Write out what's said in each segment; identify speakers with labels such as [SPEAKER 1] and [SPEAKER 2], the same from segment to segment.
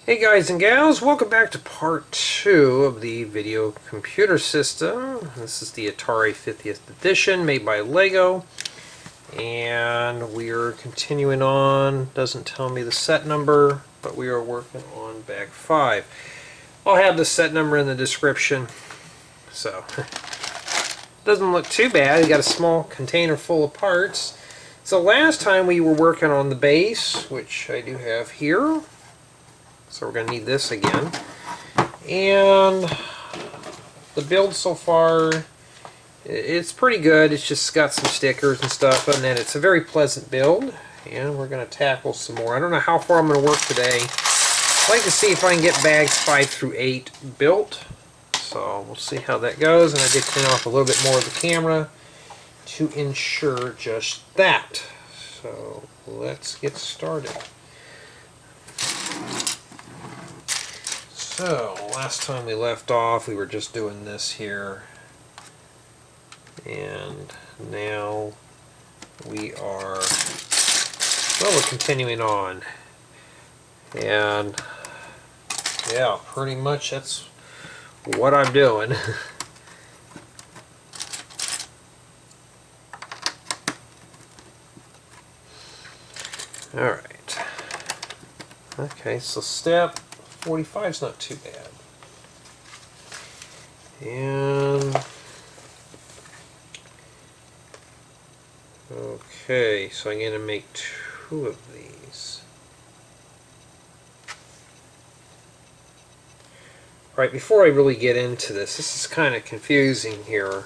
[SPEAKER 1] Hey guys and gals, welcome back to part 2 of the video computer system. This is the Atari 50th edition made by Lego, and we are continuing on. Doesn't tell me the set number, but we are working on bag 5. I'll have the set number in the description. So doesn't look too bad. We got a small container full of parts. So last time we were working on the base, which I do have here. So we're going to need this again. And the build so far, it's pretty good. It's just got some stickers and stuff, and then it's a very pleasant build. And we're going to tackle some more. I don't know how far I'm going to work today. I'd like to see if I can get bags 5 through 8 built. So we'll see how that goes. And I did clean off a little bit more of the camera to ensure just that. So let's get started. So, last time we left off, we were just doing this here, and now we are, well, we're continuing on, and yeah, pretty much that's what I'm doing. Alright, okay, so step 45 is not too bad. And okay, so I'm going to make 2 of these. Alright, before I really get into this, this is kind of confusing here.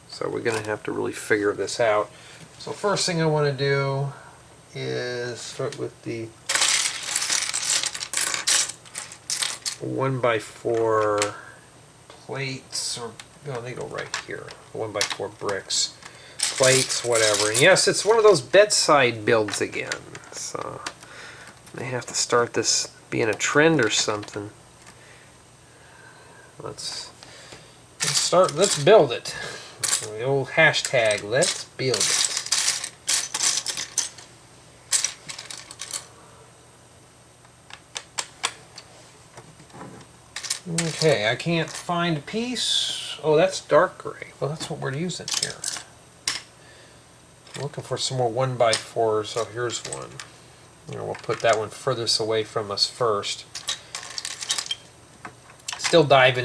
[SPEAKER 1] So we're going to have to really figure this out. So first thing I want to do is start with the 1x4 plates, or no, they go right here. 1x4 bricks, plates, whatever. And yes, it's one of those bedside builds again. So they have to start this being a trend or something. Let's build it. The old hashtag, let's build it. Okay, I can't find a piece. Oh, that's dark gray. Well, that's what we're using here. I'm looking for some more 1x4s. So here's one. We'll put that one furthest away from us first. Still diving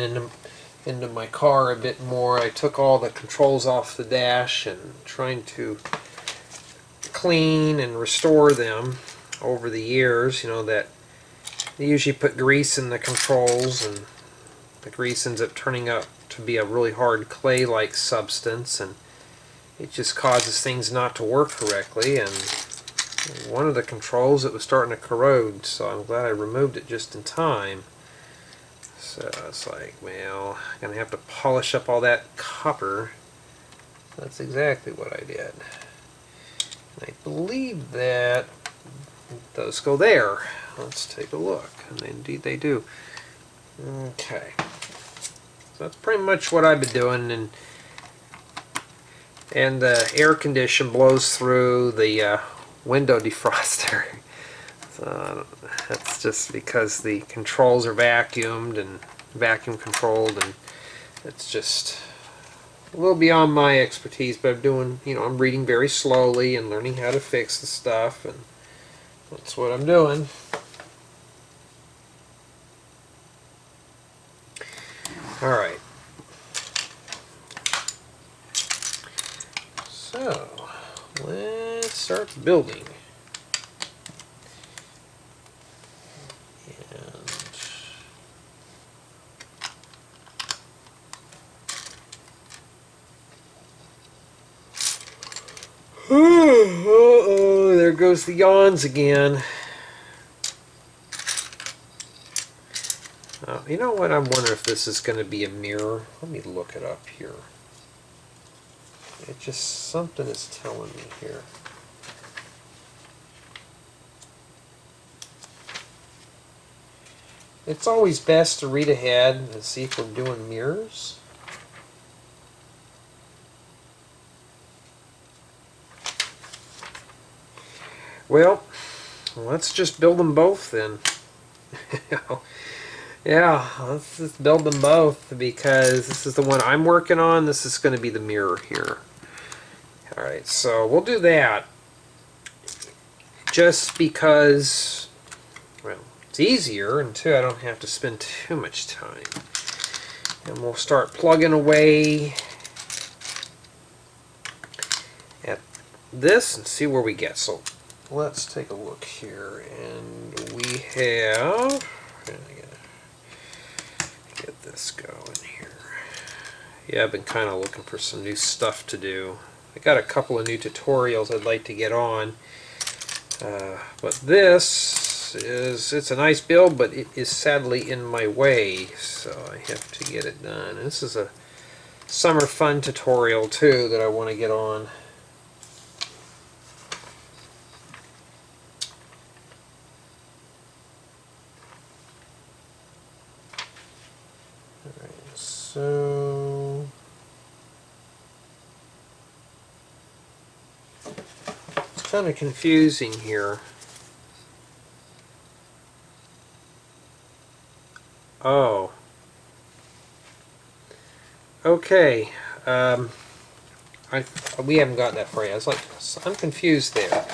[SPEAKER 1] into my car a bit more. I took all the controls off the dash and trying to clean and restore them over the years. You know that they usually put grease in the controls, and the grease ends up turning out to be a really hard clay-like substance, and it just causes things not to work correctly. And one of the controls, it was starting to corrode, so I'm glad I removed it just in time. So it's like, well, I'm going to have to polish up all that copper. That's exactly what I did. And I believe that those go there. Let's take a look, and indeed they do. Okay, so that's pretty much what I've been doing, and the air condition blows through the window defroster. So that's just because the controls are vacuumed and vacuum controlled, and it's just a little beyond my expertise. But I'm doing, I'm reading very slowly and learning how to fix the stuff, and that's what I'm doing. Alright, so let's start building. Uh-oh, there goes the yawns again. You know what? I'm wondering if this is going to be a mirror. Let me look it up here. It just, something is telling me here. It's always best to read ahead and see if we're doing mirrors. Well, let's just build them both then. Yeah, let's just build them both because this is the one I'm working on. This is going to be the mirror here. Alright, so we'll do that just because, well, it's easier, and two, I don't have to spend too much time. And we'll start plugging away at this and see where we get. So let's take a look here, and we have, get this going here. Yeah, I've been kind of looking for some new stuff to do. I got a couple of new tutorials I'd like to get on, but this is, it's a nice build, but it is sadly in my way, so I have to get it done. And this is a summer fun tutorial too that I want to get on. So it's kind of confusing here. Oh. Okay. We haven't got that far yet. I was like, I'm confused there.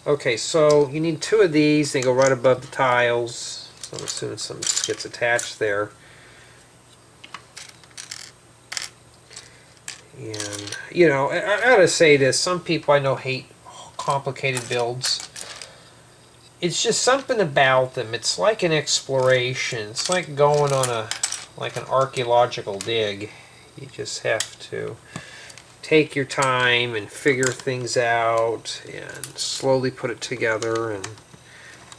[SPEAKER 1] Okay, so you need two of these. They go right above the tiles. So I'm assuming some gets attached there. And, you know, I gotta say this, some people I know hate complicated builds. It's just something about them. It's like an exploration. It's like going on an archaeological dig. You just have to take your time and figure things out and slowly put it together, and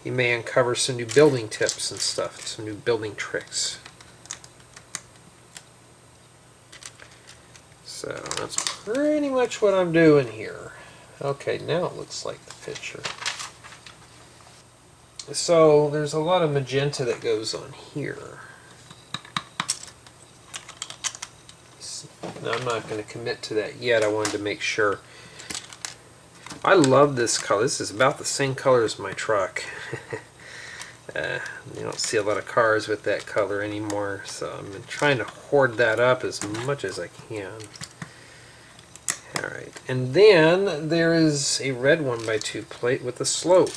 [SPEAKER 1] you may uncover some new building tips and stuff, some new building tricks. So that's pretty much what I'm doing here. Okay, now it looks like the picture. So there's a lot of magenta that goes on here. Now, I'm not going to commit to that yet. I wanted to make sure. I love this color. This is about the same color as my truck. You don't see a lot of cars with that color anymore, so I'm trying to hoard that up as much as I can. Alright, and then there is a red 1x2 plate with a slope.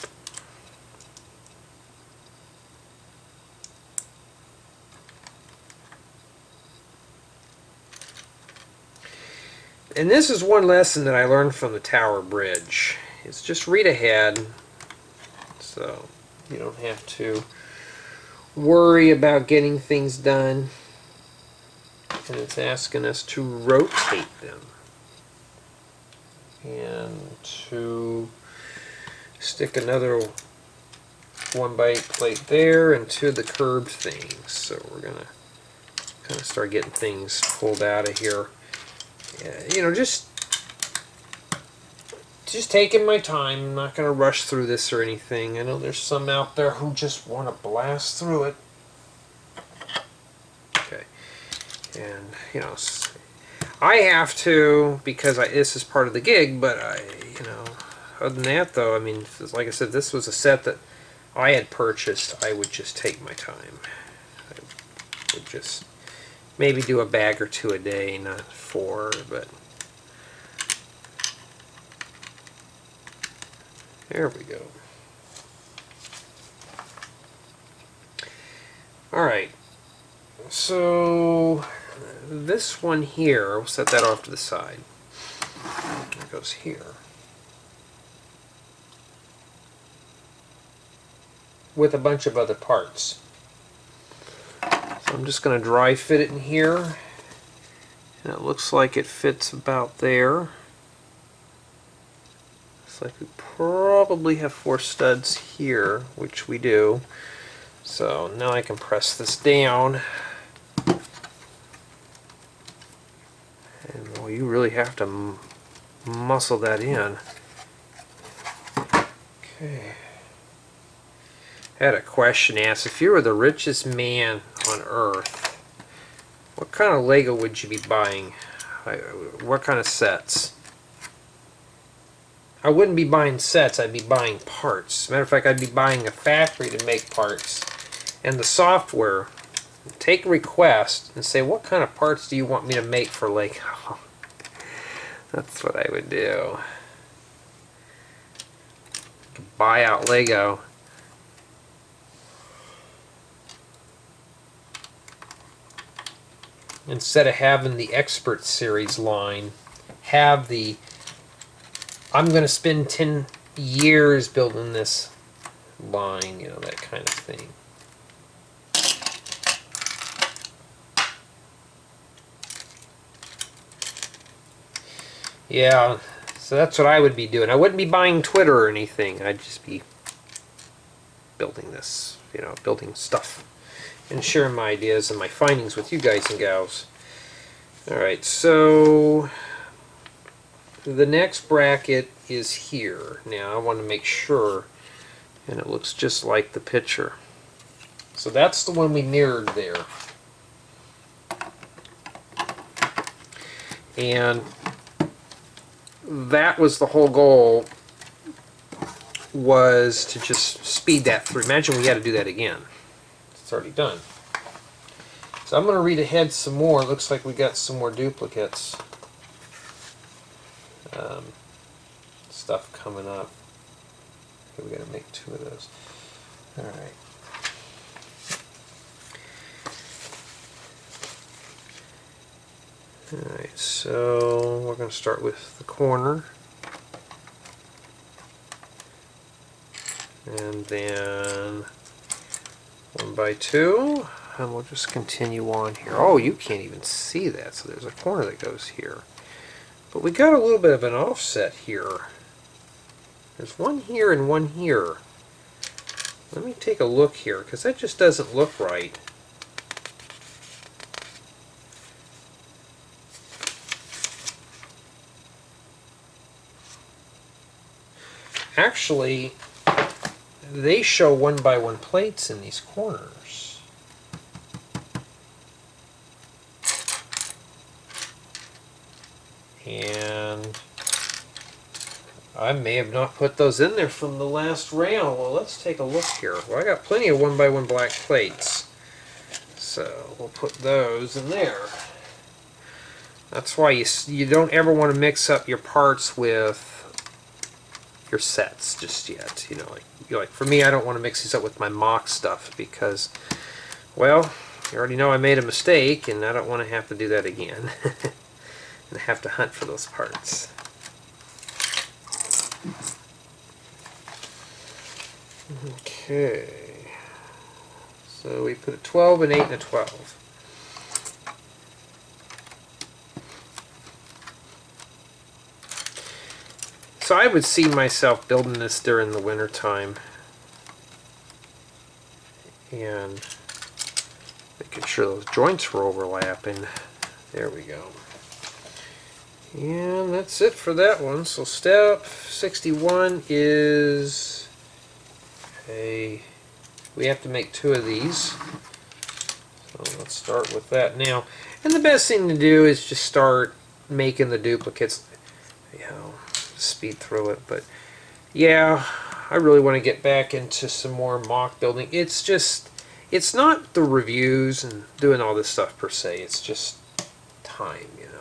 [SPEAKER 1] And this is one lesson that I learned from the Tower Bridge. It's just read ahead, so you don't have to worry about getting things done. And it's asking us to rotate them and to stick another 1x8 plate there and two of the curved things. So we're gonna kind of start getting things pulled out of here. You know, just taking my time. I'm not going to rush through this or anything. I know there's some out there who just want to blast through it. Okay, and you know, I have to because this is part of the gig. But you know, other than that, though, I mean, like I said, this was a set that I had purchased. I would just take my time. I would just maybe do a bag or two a day, not 4, but there we go. Alright, so this one here, we'll set that off to the side. It goes here. With a bunch of other parts. So I'm just going to dry fit it in here. And it looks like it fits about there. Looks like we probably have 4 studs here, which we do. So now I can press this down. And well, you really have to muscle that in. Okay. I had a question asked, if you were the richest man on earth, what kind of Lego would you be buying? What kind of sets? I wouldn't be buying sets, I'd be buying parts. Matter of fact, I'd be buying a factory to make parts. and the software, take a request and say, what kind of parts do you want me to make for Lego? That's what I would do. Buy out Lego. Instead of having the Expert Series line, have the, I'm going to spend 10 years building this line, you know, that kind of thing. Yeah, so that's what I would be doing. I wouldn't be buying Twitter or anything. I'd just be building this, you know, building stuff and sharing my ideas and my findings with you guys and gals. Alright, so the next bracket is here. Now I want to make sure, and it looks just like the picture. So that's the one we mirrored there. And that was the whole goal, was to just speed that through. Imagine we had to do that again. It's already done. So I'm going to read ahead some more. Looks like we got some more duplicates. Stuff coming up. Okay, we got to make 2 of those. Alright. Alright, so we're going to start with the corner. And then 1 by 2. And we'll just continue on here. Oh, you can't even see that, so there's a corner that goes here. But we got a little bit of an offset here. There's one here and one here. Let me take a look here, because that just doesn't look right. Actually, they show 1 by 1 plates in these corners. And I may have not put those in there from the last round. Well, let's take a look here. Well, I got plenty of 1 by 1 black plates. So we'll put those in there. That's why you don't ever want to mix up your parts with your sets just yet. You know, like for me, I don't want to mix these up with my mock stuff because, well, you already know I made a mistake and I don't want to have to do that again. And have to hunt for those parts. Okay, so we put a 12, an 8, and a 12. So I would see myself building this during the winter time and making sure those joints were overlapping. There we go. And that's it for that one. So step 61 is we have to make 2 of these. So let's start with that now. And the best thing to do is just start making the duplicates. You know, speed through it. But yeah, I really want to get back into some more mock building. It's just, it's not the reviews and doing all this stuff per se. It's just time, you know.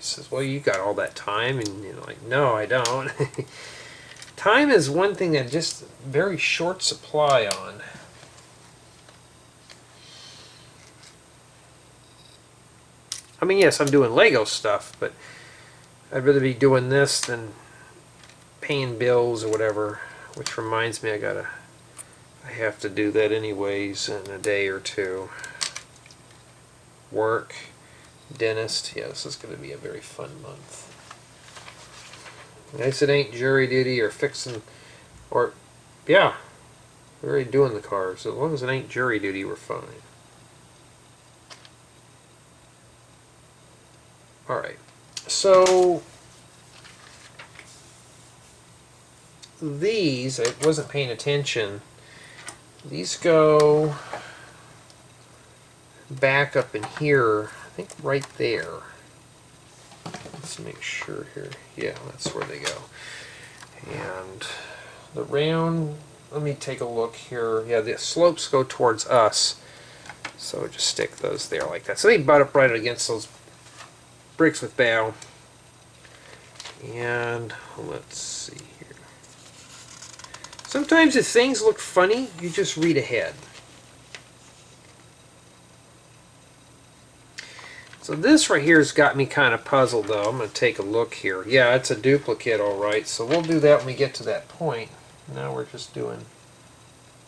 [SPEAKER 1] Says, well, you got all that time, and you're like, no, I don't. Time is one thing that just very short supply on. I mean, yes, I'm doing Lego stuff, but I'd rather be doing this than paying bills or whatever. Which reminds me, I have to do that anyways in a day or 2. Work. Dentist, yeah, this is going to be a very fun month. Nice it ain't jury duty or fixing, or, yeah, we're already doing the cars. So as long as it ain't jury duty, we're fine. Alright, so these, I wasn't paying attention, these go back up in here. I think right there. Let's make sure here. Yeah, that's where they go. And the round, let me take a look here. Yeah, the slopes go towards us. So just stick those there like that. So they butt up right against those bricks with bow. And let's see here. Sometimes if things look funny, you just read ahead. So this right here has got me kind of puzzled though. I'm going to take a look here. Yeah, it's a duplicate alright, so we'll do that when we get to that point. Now we're just doing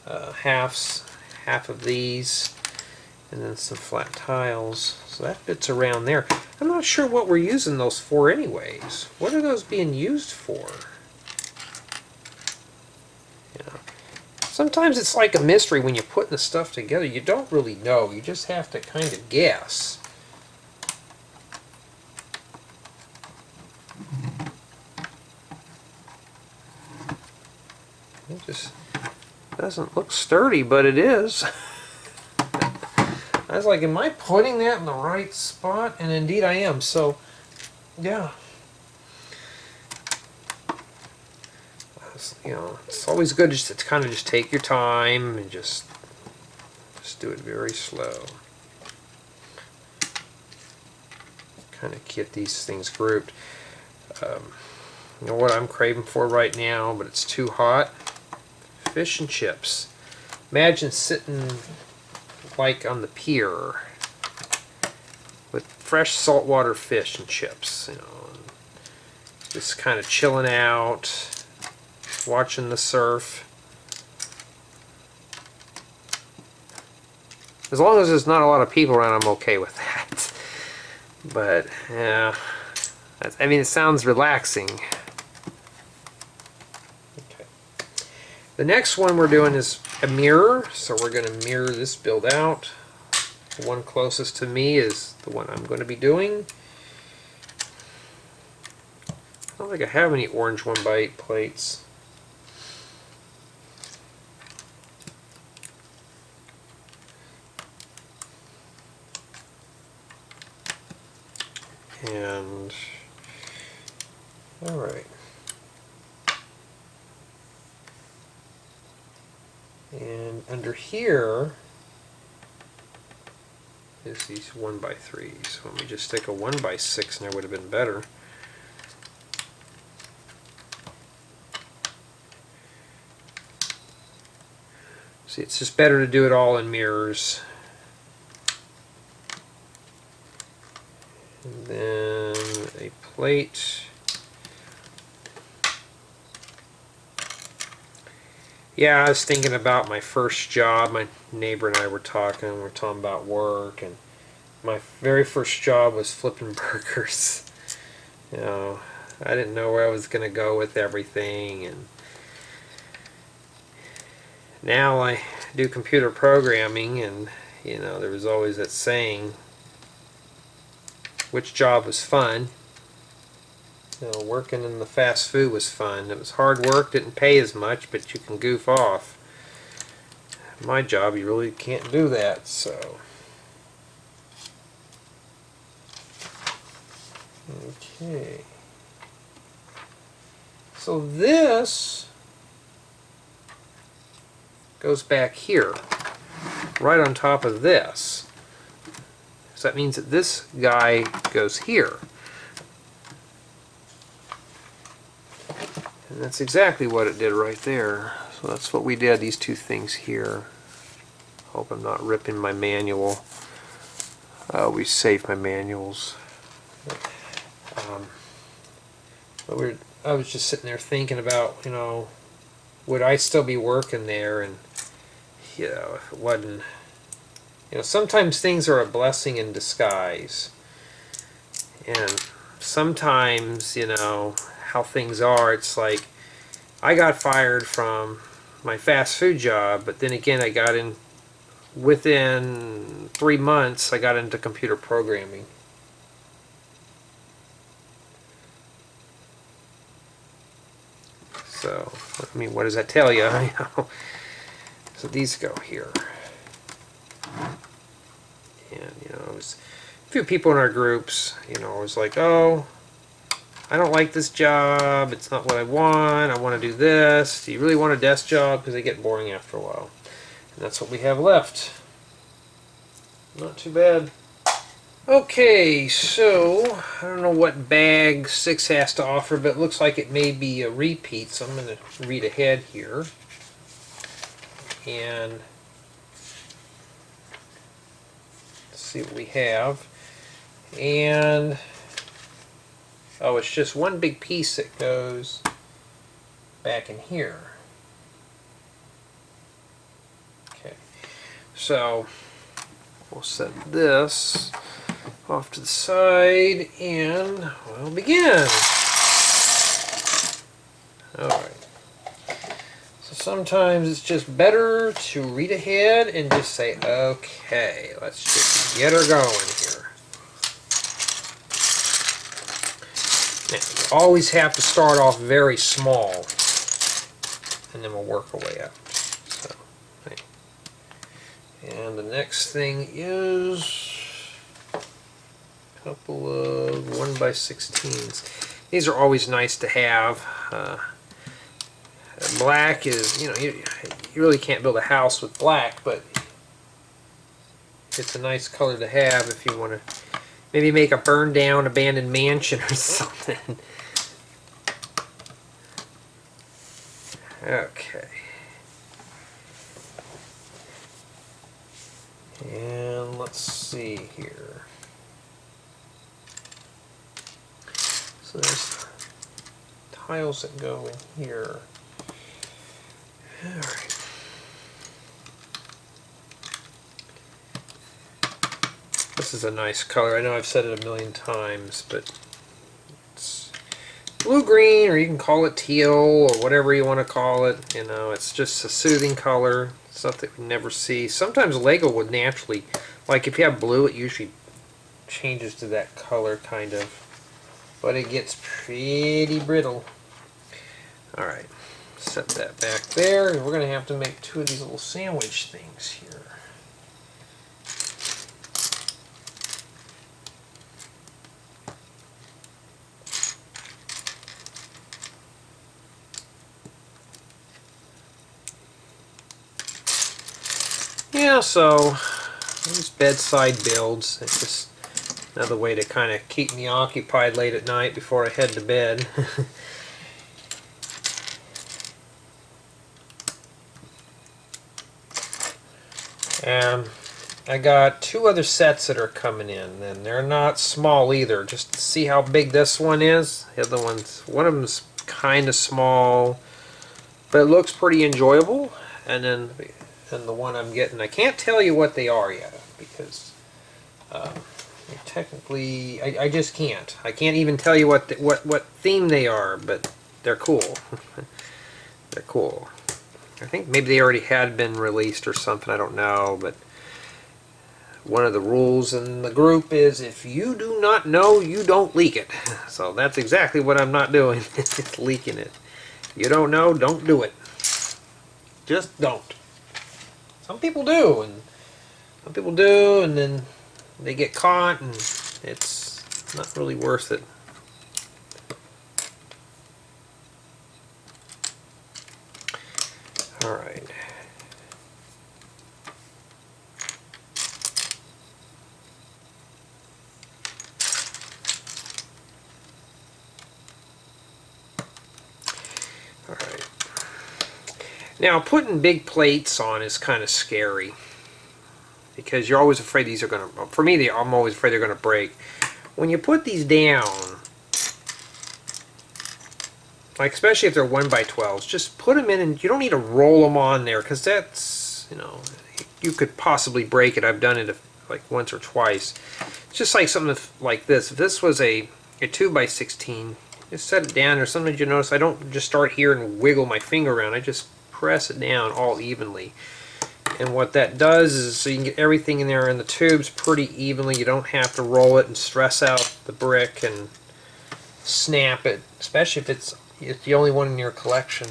[SPEAKER 1] half of these, and then some flat tiles. So that fits around there. I'm not sure what we're using those for anyways. What are those being used for? Yeah. Sometimes it's like a mystery when you're putting the stuff together. You don't really know. You just have to kind of guess. It just doesn't look sturdy, but it is. I was like, am I putting that in the right spot? And indeed I am. So, yeah. You know, it's always good just to kind of just take your time and just do it very slow. Kind of get these things grouped. You know what I'm craving for right now, but it's too hot? Fish and chips. Imagine sitting like on the pier with fresh saltwater fish and chips, you know, just kind of chilling out, watching the surf. As long as there's not a lot of people around, I'm okay with that. But yeah, I mean, it sounds relaxing. Okay. The next one we're doing is a mirror, so we're going to mirror this build out. The one closest to me is the one I'm going to be doing. I don't think I have any orange 1x8 plates. And all right. And under here is these 1x3s. Let me just stick a 1x6 and there would have been better. See, it's just better to do it all in mirrors. And then a plate. Yeah, I was thinking about my first job. My neighbor and I were talking. We were talking about work, and my very first job was flipping burgers. You know, I didn't know where I was going to go with everything, and now I do computer programming, and you know, there was always that saying, which job was fun? You know, working in the fast food was fun. It was hard work, didn't pay as much, but you can goof off. My job, you really can't do that, so. Okay. So this goes back here, right on top of this. So that means that this guy goes here. And that's exactly what it did right there. So that's what we did, these two things here. Hope I'm not ripping my manual. We saved my manuals. But I was just sitting there thinking about, you know, would I still be working there? And, you know, if it wasn't, you know, sometimes things are a blessing in disguise. And sometimes, you know, how things are, it's like I got fired from my fast food job, but then again I got in within 3 months I got into computer programming. So I mean, what does that tell you? So these go here, and you know, it was a few people in our groups, you know, it was like, oh, I don't like this job, it's not what I want to do this. Do you really want a desk job? Because they get boring after a while. And that's what we have left. Not too bad. Okay, so I don't know what bag 6 has to offer, but it looks like it may be a repeat, so I'm going to read ahead here. And see what we have. And oh, it's just one big piece that goes back in here. Okay, so we'll set this off to the side and we'll begin. Alright. So sometimes it's just better to read ahead and just say, okay, let's just get her going here. Now, you always have to start off very small and then we'll work our way up. So, and the next thing is couple of 1x16s. These are always nice to have. Black is, you really can't build a house with black, but it's a nice color to have if you want to maybe make a burned down abandoned mansion or something. Okay. And let's see here. So there's tiles that go in here. Alright. This is a nice color. I know I've said it a million times, but it's blue-green, or you can call it teal, or whatever you want to call it. You know, it's just a soothing color. Stuff that we never see. Sometimes Lego would naturally, like if you have blue, it usually changes to that color, kind of. But it gets pretty brittle. Alright, set that back there. And we're going to have to make 2 of these little sandwich things here. Yeah, so these bedside builds. It's just another way to kind of keep me occupied late at night before I head to bed. And I got 2 other sets that are coming in, and they're not small either. Just to see how big this one is. The other one of them's kind of small, but it looks pretty enjoyable. And then the one I'm getting, I can't tell you what they are yet because technically I just can't. I can't even tell you what theme they are, but they're cool. They're cool. I think maybe they already had been released or something, I don't know, but one of the rules in the group is if you do not know, you don't leak it. So that's exactly what I'm not doing. It's leaking it. You don't know, don't do it. Just don't. Some people do, and then they get caught, and it's not really worth it. Alright. Alright. Now, putting big plates on is kind of scary because you're always afraid these are going to, for me, I'm always afraid they're going to break. When you put these down, like especially if they're 1x12s, just put them in, and you don't need to roll them on there because that's, you could possibly break it. I've done it like once or twice. It's just like something like this. If this was a 2x16, just set it down. Or sometimes you notice I don't just start here and wiggle my finger around. I just press it down all evenly. And what that does is so you can get everything in there in the tubes pretty evenly. You don't have to roll it and stress out the brick and snap it, especially if it's the only one in your collection.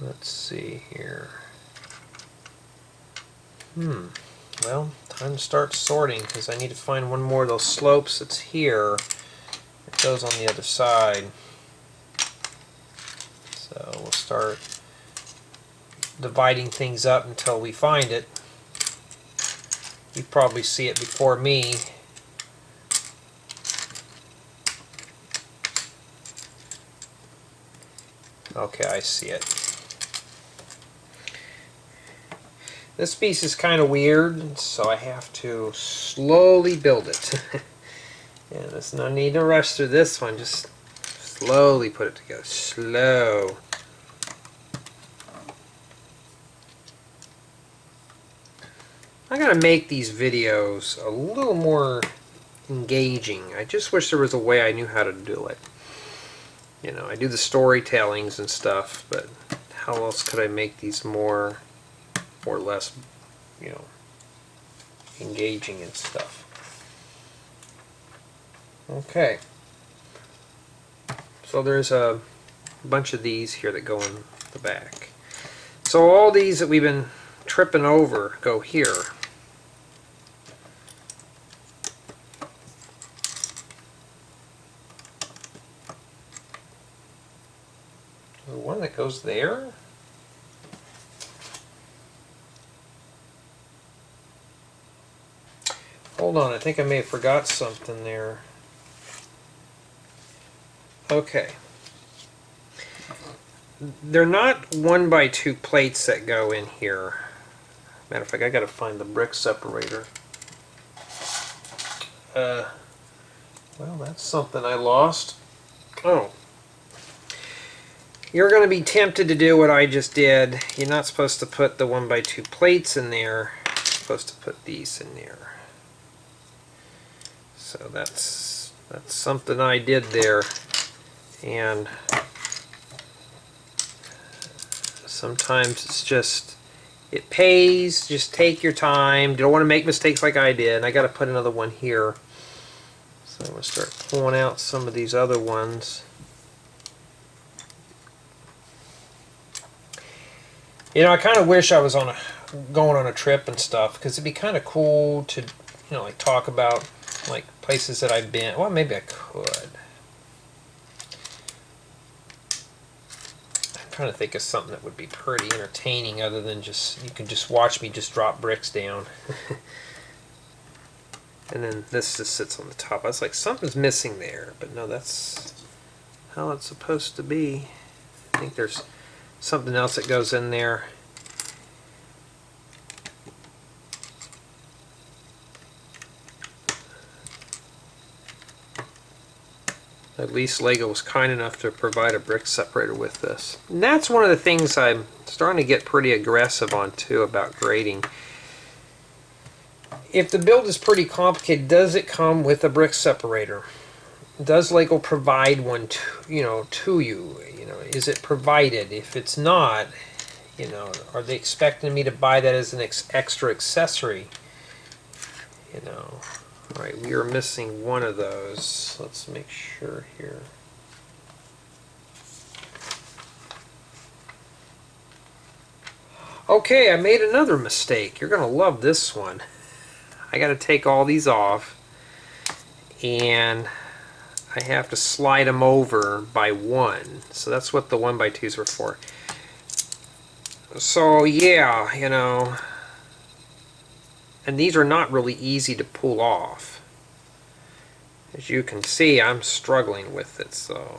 [SPEAKER 1] Let's see here. Well, time to start sorting because I need to find one more of those slopes that's here. It goes on the other side. So we'll start dividing things up until we find it. You probably see it before me. Okay, I see it. This piece is kind of weird, so I have to slowly build it. Yeah, there's no need to rush through this one, just slowly put it together. Slow. I gotta make these videos a little more engaging. I just wish there was a way I knew how to do it. You know, I do the storytellings and stuff, but how else could I make these more or less, you know, engaging and stuff? Okay. So there's a bunch of these here that go in the back. So all these that we've been tripping over go here. The one that goes there? Hold on, I think I may have forgot something there. Okay. They're not 1x2 plates that go in here. Matter of fact, I gotta find the brick separator. Well, that's something I lost. Oh. You're going to be tempted to do what I just did. You're not supposed to put the 1x2 plates in there. You're supposed to put these in there. So that's something I did there. And sometimes it's just, it pays. Just take your time. You don't want to make mistakes like I did. And I got to put another one here. So I'm going to start pulling out some of these other ones. You know, I kind of wish I was going on a trip and stuff, because it'd be kind of cool to, you know, like talk about like places that I've been. Well, maybe I could. I'm trying to think of something that would be pretty entertaining other than just, you can just watch me just drop bricks down. And then this just sits on the top. I was like, something's missing there, but no, that's how it's supposed to be. I think there's something else that goes in there. At least LEGO was kind enough to provide a brick separator with this. And that's one of the things I'm starting to get pretty aggressive on too about grading. If the build is pretty complicated, does it come with a brick separator? Does LEGO provide one to, to you? Is it provided? If it's not, are they expecting me to buy that as an extra accessory? Alright, we are missing one of those. Let's make sure here. Okay, I made another mistake. You're going to love this one. I got to take all these off, and I have to slide them over by one. So that's what the 1x2s were for. So yeah, and these are not really easy to pull off. As you can see, I'm struggling with it. So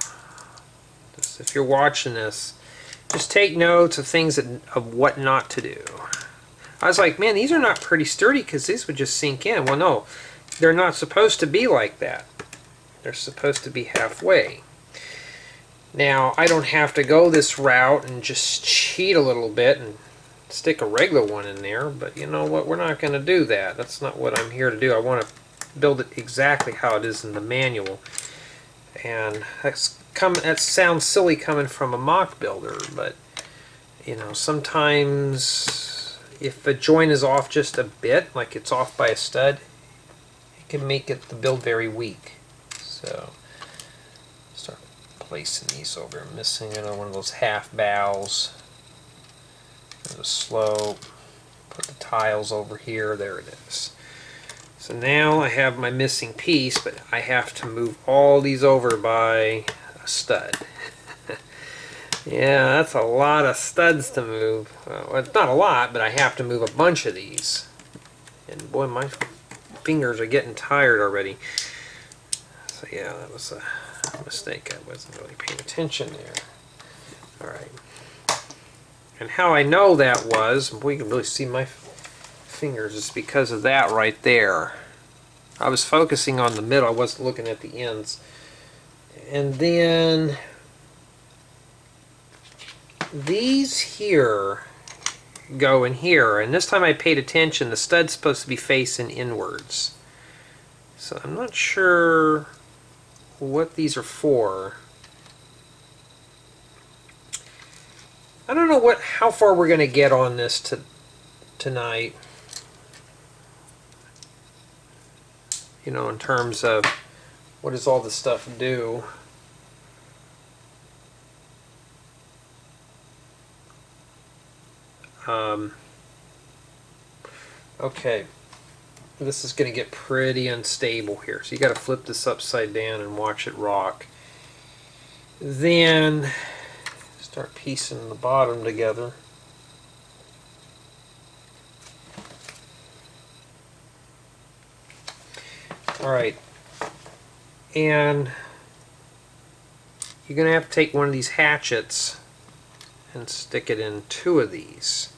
[SPEAKER 1] if you're watching this, just take notes of things of what not to do. I was like, man, these are not pretty sturdy because these would just sink in. Well, no, they're not supposed to be like that. They're supposed to be halfway. Now, I don't have to go this route and just cheat a little bit and stick a regular one in there, but you know what? We're not going to do that. That's not what I'm here to do. I want to build it exactly how it is in the manual. And that sounds silly coming from a mock builder, but sometimes if a joint is off just a bit, like it's off by a stud, it can make the build very weak. So start placing these over. I'm missing one of those half bows. There's a slope. Put the tiles over here. There it is. So now I have my missing piece, but I have to move all these over by a stud. Yeah, that's a lot of studs to move. Well, it's not a lot, but I have to move a bunch of these. And boy, my fingers are getting tired already. So yeah, that was a mistake. I wasn't really paying attention there. Alright. And how I know that was, boy, you can really see my fingers, is because of that right there. I was focusing on the middle, I wasn't looking at the ends. And then these here go in here, and this time I paid attention, the stud's supposed to be facing inwards. So I'm not sure what these are for. I don't know how far we're going to get on this tonight. You know, in terms of what does all this stuff do. Okay, this is going to get pretty unstable here. So you got to flip this upside down and watch it rock. Then start piecing the bottom together. Alright, and you're going to have to take one of these hatchets and stick it in two of these.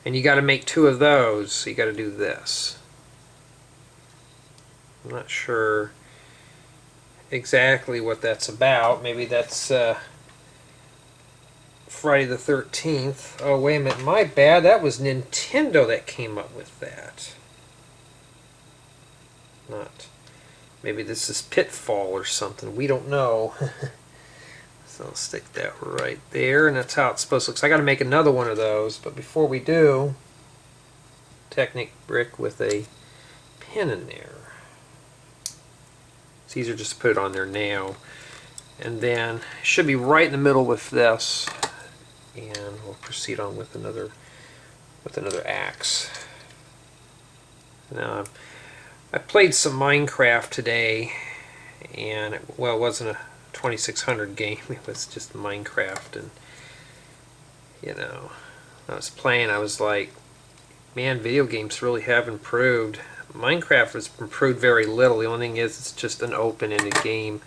[SPEAKER 1] And you got to make two of those, so you got to do this. I'm not sure exactly what that's about. Maybe that's Friday the 13th. Oh, wait a minute, my bad. That was Nintendo that came up with that. Not. Maybe this is Pitfall or something. We don't know. So I'll stick that right there, and that's how it's supposed to look. So I got to make another one of those, but before we do, Technic brick with a pin in there. It's easier just to put it on there now. And then it should be right in the middle with this, and we'll proceed on with another axe. Now, I played some Minecraft today, and it wasn't a 2600 game, it was just Minecraft, and you know, I was playing, I was like, man, video games really have improved. Minecraft has improved very little. The only thing is it's just an open-ended game.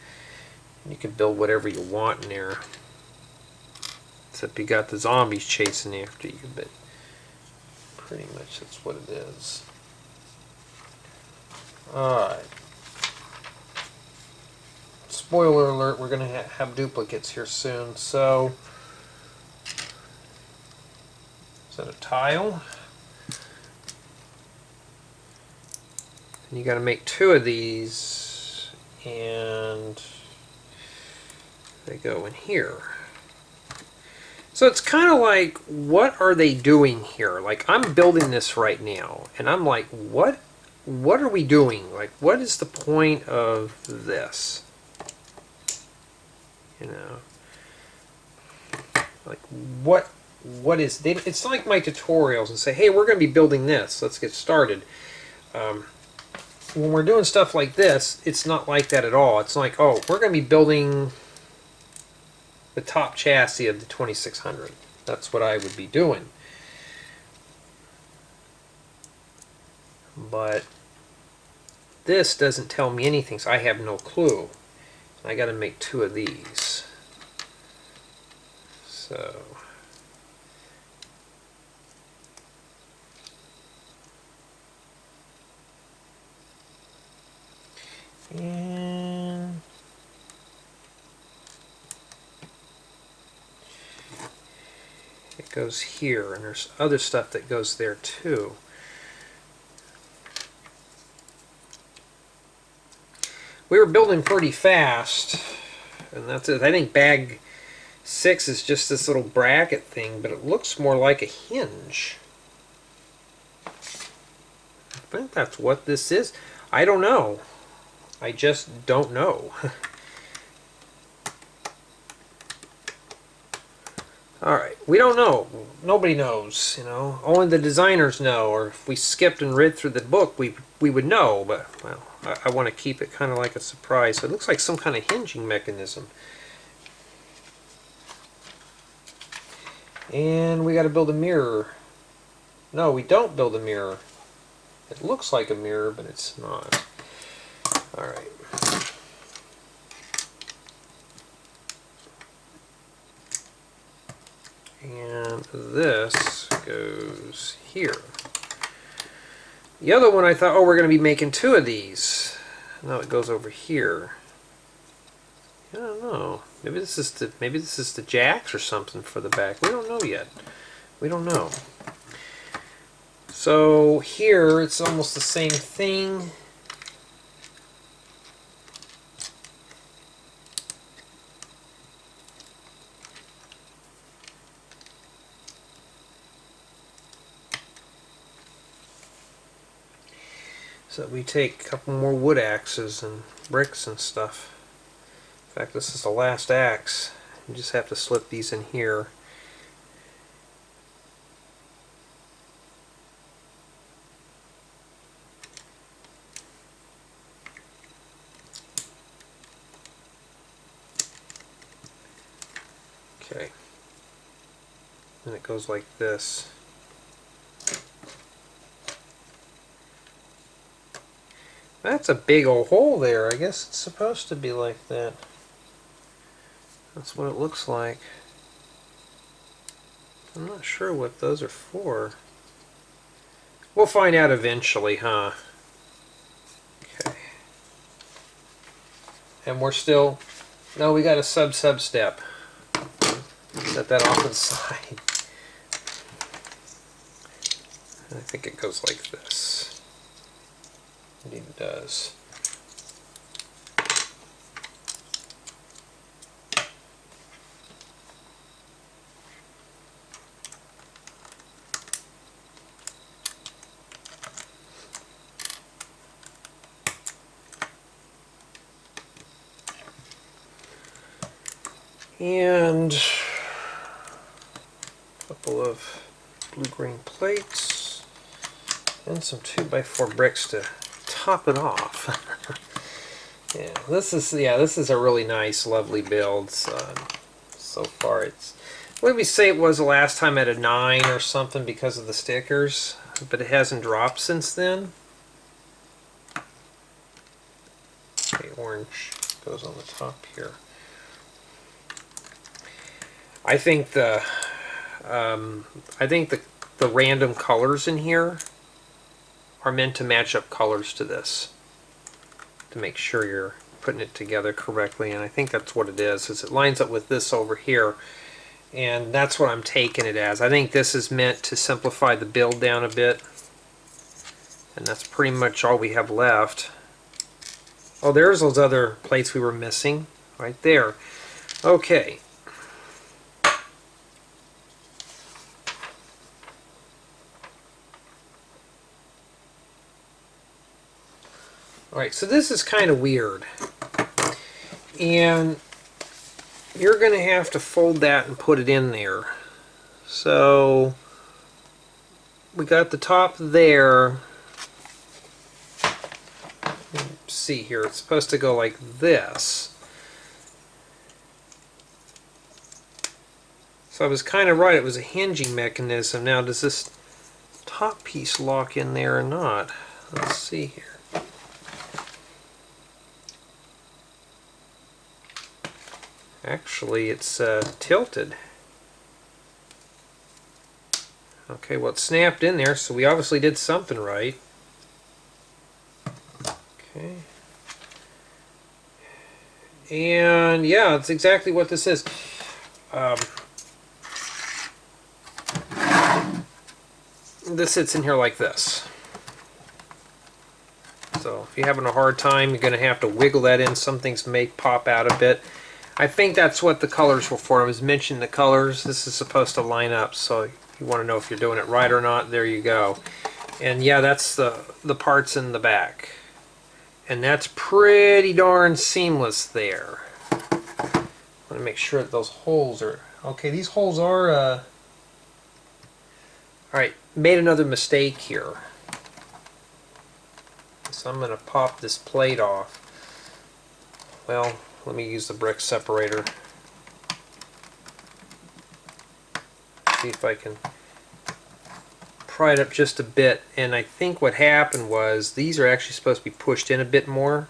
[SPEAKER 1] You can build whatever you want in there, except you got the zombies chasing after you, but pretty much that's what it is. Alright. Spoiler alert, we're going to have duplicates here soon. So, is that a tile? And you got to make two of these, and they go in here. So it's kind of like, what are they doing here? Like, I'm building this right now, and I'm like, what are we doing? Like, what is the point of this? You know, like what is it's like my tutorials and say, hey, we're going to be building this, let's get started. When we're doing stuff like this, it's not like that at all. It's like, oh, we're going to be building the top chassis of the 2600. That's what I would be doing. But this doesn't tell me anything, so I have no clue. I got to make two of these. So and it goes here, and there's other stuff that goes there too. We were building pretty fast, and that's it. I think bag 6 is just this little bracket thing, but it looks more like a hinge. I think that's what this is. I don't know. I just don't know. Alright, we don't know. Nobody knows, you know. Only the designers know, or if we skipped and read through the book, we would know, but, well, I want to keep it kind of like a surprise. So it looks like some kind of hinging mechanism. And we got to build a mirror. No, we don't build a mirror. It looks like a mirror, but it's not. Alright. And this goes here. The other one I thought, oh, we're going to be making two of these. No, it goes over here. I don't know. Maybe this is the jacks or something for the back. We don't know yet. We don't know. So here it's almost the same thing. So we take a couple more wood axes and bricks and stuff. In fact, this is the last axe. You just have to slip these in here. Okay. And it goes like this. That's a big old hole there. I guess it's supposed to be like that. That's what it looks like. I'm not sure what those are for. We'll find out eventually, huh? Okay. And we're still... No, we got a sub step. Set that off to the side. I think it goes like this. Indeed it does. And a couple of blue-green plates and some 2x4 bricks to top it off. This is a really nice, lovely build. So far, it's what did we say it was the last time at a 9 or something because of the stickers, but it hasn't dropped since then. Okay, orange goes on the top here. I think the random colors in here are meant to match up colors to this, to make sure you're putting it together correctly, and I think that's what it is it lines up with this over here, and that's what I'm taking it as. I think this is meant to simplify the build down a bit, and that's pretty much all we have left. Oh, there's those other plates we were missing right there. Okay. Alright, so this is kind of weird. And you're going to have to fold that and put it in there. So we got the top there. Let's see here, it's supposed to go like this. So I was kind of right, it was a hinging mechanism. Now does this top piece lock in there or not? Let's see here. Actually, it's tilted. Okay, well, it snapped in there, so we obviously did something right. Okay. And yeah, it's exactly what this is. This sits in here like this. So if you're having a hard time, you're going to have to wiggle that in. Some things may pop out a bit. I think that's what the colors were for. I was mentioning the colors. This is supposed to line up, so you want to know if you're doing it right or not. There you go. And yeah, that's the parts in the back. And that's pretty darn seamless there. want to make sure that those holes are okay. These holes are all right. Made another mistake here, so I'm going to pop this plate off. Well, let me use the brick separator. See if I can pry it up just a bit. And I think what happened was these are actually supposed to be pushed in a bit more,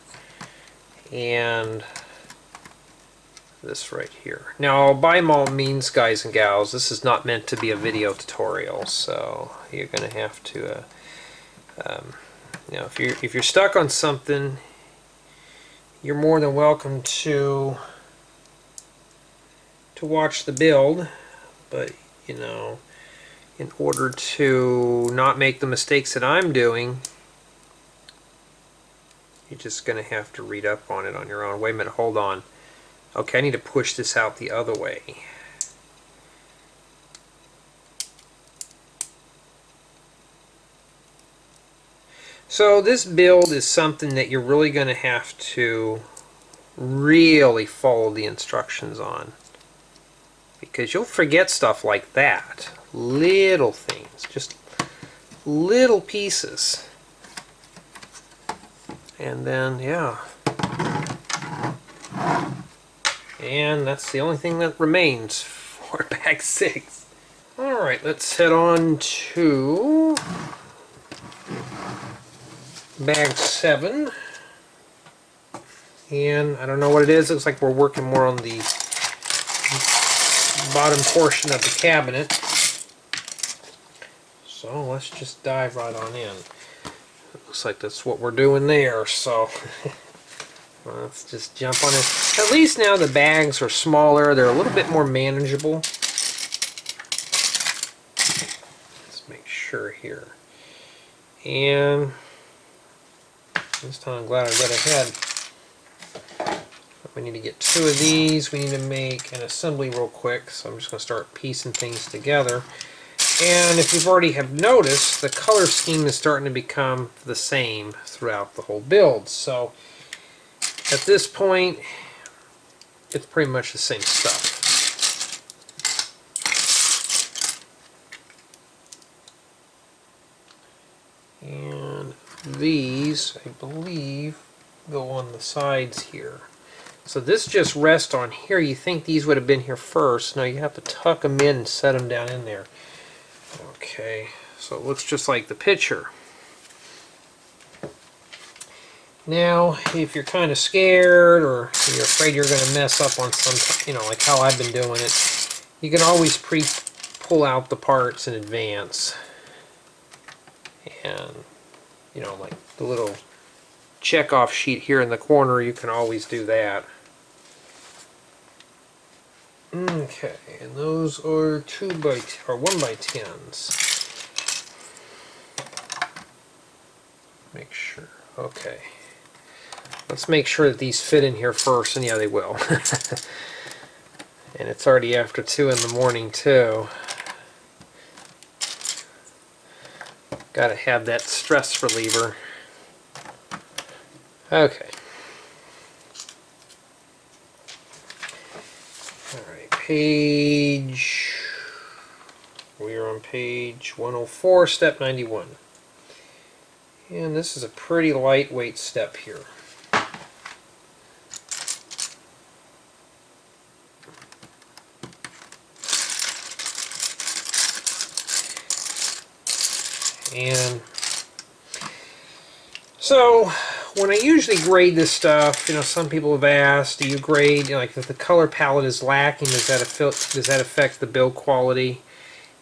[SPEAKER 1] and this right here. Now, by all means, guys and gals, this is not meant to be a video tutorial, so you're going to have to, you know, if you're stuck on something, you're more than welcome to watch the build, but you know, in order to not make the mistakes that I'm doing, you're just going to have to read up on it on your own. Wait a minute, hold on. Okay, I need to push this out the other way. So this build is something that you're really going to have to really follow the instructions on, because you'll forget stuff like that. Little things, just little pieces. And then, yeah. And that's the only thing that remains for bag 6. Alright, let's head on to bag 7. And I don't know what it is. Looks like we're working more on the bottom portion of the cabinet. So let's just dive right on in. It looks like that's what we're doing there. So let's just jump on it. At least now the bags are smaller. They're a little bit more manageable. Let's make sure here. And this time I'm glad I read ahead. We need to get 2 of these. We need to make an assembly real quick. So I'm just going to start piecing things together. And if you've already have noticed, the color scheme is starting to become the same throughout the whole build. So at this point, it's pretty much the same stuff. And these, I believe, go on the sides here. So this just rests on here. You think these would have been here first. No, you have to tuck them in and set them down in there. Okay, so it looks just like the picture. Now, if you're kind of scared or you're afraid you're going to mess up on some, you know, like how I've been doing it, you can always pull out the parts in advance. And, you know, like the little check-off sheet here in the corner, you can always do that. Okay, and those are 1 by 10s. Make sure. Okay. Let's make sure that these fit in here first, and yeah, they will. And it's already after 2 in the morning, too. Gotta have that stress reliever. Okay. Alright, we are on page 104, step 91. And this is a pretty lightweight step here. And so when I usually grade this stuff, you know, some people have asked, do you grade, you know, like if the color palette is lacking, does that affect the build quality?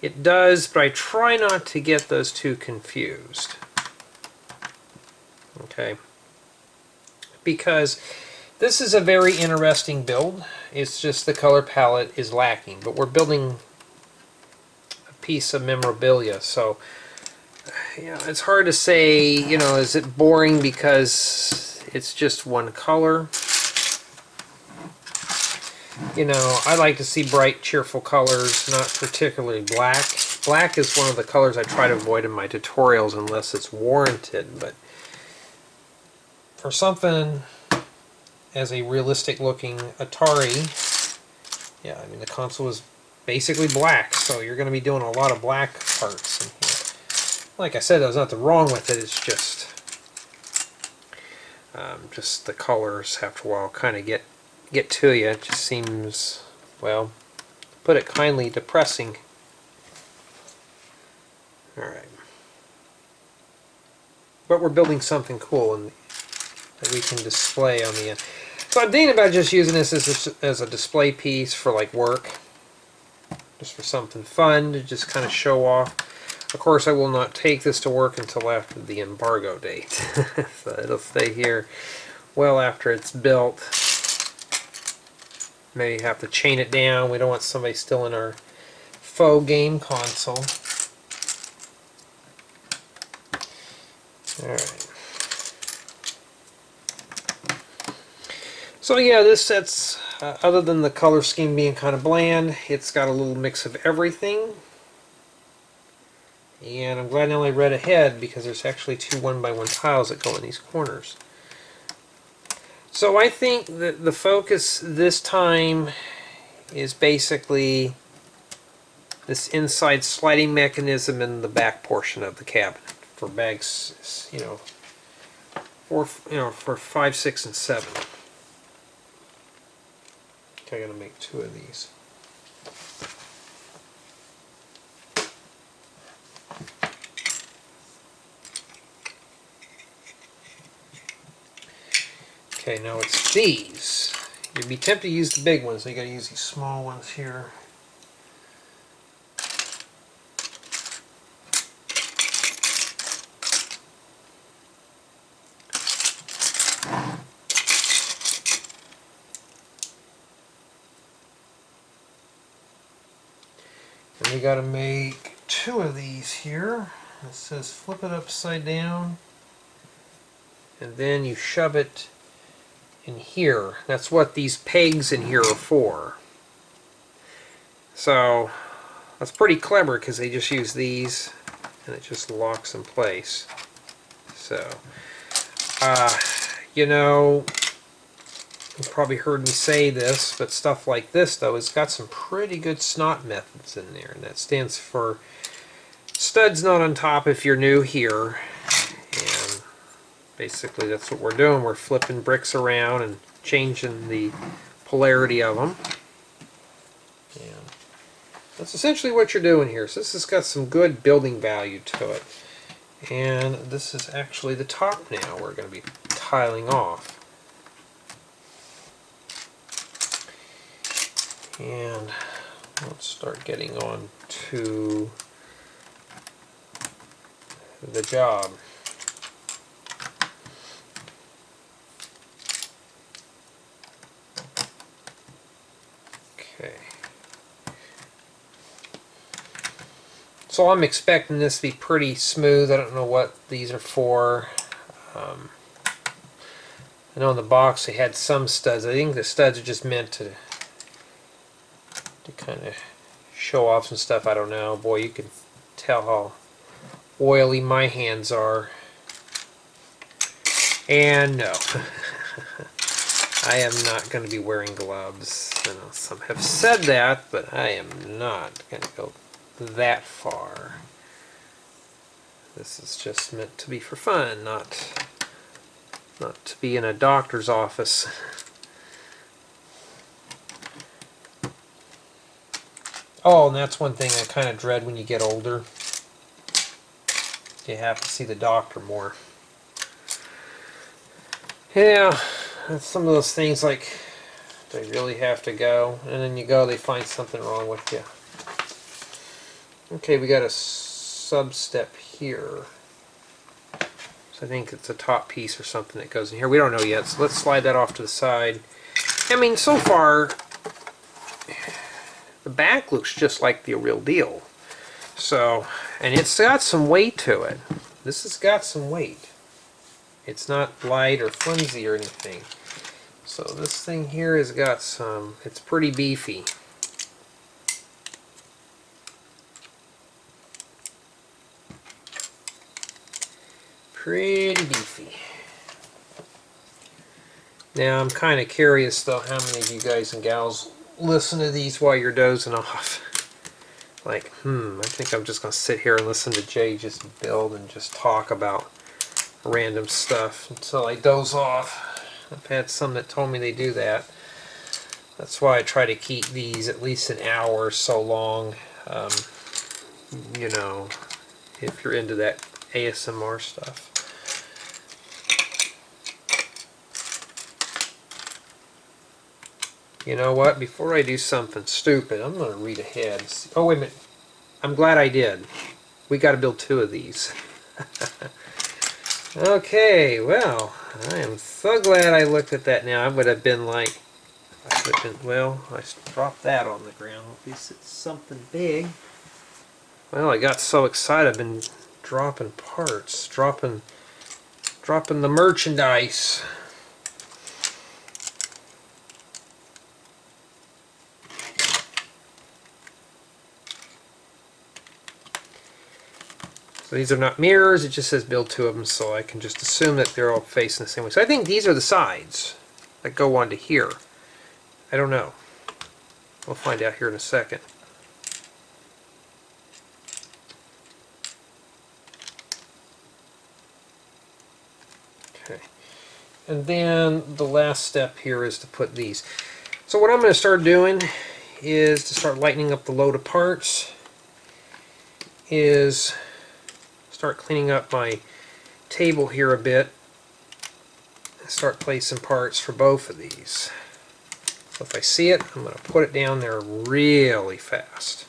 [SPEAKER 1] It does, but I try not to get those two confused. Okay. Because this is a very interesting build. It's just the color palette is lacking, but we're building a piece of memorabilia, so you know, it's hard to say, you know, is it boring because it's just one color? You know, I like to see bright, cheerful colors, not particularly black. Black is one of the colors I try to avoid in my tutorials unless it's warranted, but for something as a realistic looking Atari, yeah, I mean the console is basically black, so you're going to be doing a lot of black parts in here. Like I said, there's nothing wrong with it. It's just the colors after a while kind of get to you. It just seems, well, put it kindly, depressing. All right, but we're building something cool and that we can display on the end. So I'm thinking about just using this as a display piece for like work, just for something fun to just kind of show off. Of course, I will not take this to work until after the embargo date, so it'll stay here well after it's built. Maybe have to chain it down. We don't want somebody still in our faux game console. Alright. So yeah, this set's, other than the color scheme being kind of bland, it's got a little mix of everything. And I'm glad I only read ahead because there's actually 2 1x1 tiles that go in these corners. So I think that the focus this time is basically this inside sliding mechanism in the back portion of the cabinet for bags, for 5, 6, and 7. Okay, I'm gonna make 2 of these. Okay, now it's these. You'd be tempted to use the big ones, so you gotta use these small ones here. And we gotta make 2 of these here. It says flip it upside down, and then you shove it in here. That's what these pegs in here are for. So that's pretty clever because they just use these and it just locks in place. So you've probably heard me say this, but stuff like this though has got some pretty good SNOT methods in there, and that stands for studs not on top if you're new here. And basically that's what we're doing. We're flipping bricks around and changing the polarity of them. And that's essentially what you're doing here. So this has got some good building value to it. And this is actually the top now we're going to be tiling off. And let's start getting on to the job. Okay. So I'm expecting this to be pretty smooth. I don't know what these are for. I know in the box they had some studs. I think the studs are just meant to kind of show off some stuff. I don't know. Boy, you can tell how oily my hands are. And no, I am not going to be wearing gloves. I know some have said that, but I am not going to go that far. This is just meant to be for fun, not to be in a doctor's office. Oh, and that's one thing I kind of dread when you get older. You have to see the doctor more. Yeah, that's some of those things like, they really have to go, and then you go, they find something wrong with you. Okay, we got a sub-step here. So I think it's a top piece or something that goes in here. We don't know yet, so let's slide that off to the side. I mean, so far, the back looks just like the real deal. So, and it's got some weight to it. This has got some weight. It's not light or flimsy or anything. So this thing here has got some, it's pretty beefy. Pretty beefy. Now I'm kind of curious though how many of you guys and gals listen to these while you're dozing off. Like, I think I'm just going to sit here and listen to Jay just build and just talk about random stuff until I doze off. I've had some that told me they do that. That's why I try to keep these at least an hour or so long. You know, if you're into that ASMR stuff. You know what? Before I do something stupid, I'm going to read ahead. Oh, wait a minute. I'm glad I did. We got to build 2 of these. Okay, well, I am so glad I looked at that now. I would have been like, well, I dropped that on the ground. At least it's something big. Well, I got so excited. I've been dropping parts, dropping the merchandise. So these are not mirrors, it just says build 2 of them, so I can just assume that they're all facing the same way. So I think these are the sides that go onto here. I don't know. We'll find out here in a second. Okay. And then the last step here is to put these. So what I'm going to start doing is to start lightening up the load of parts, is start cleaning up my table here a bit and start placing parts for both of these. So if I see it, I'm going to put it down there really fast.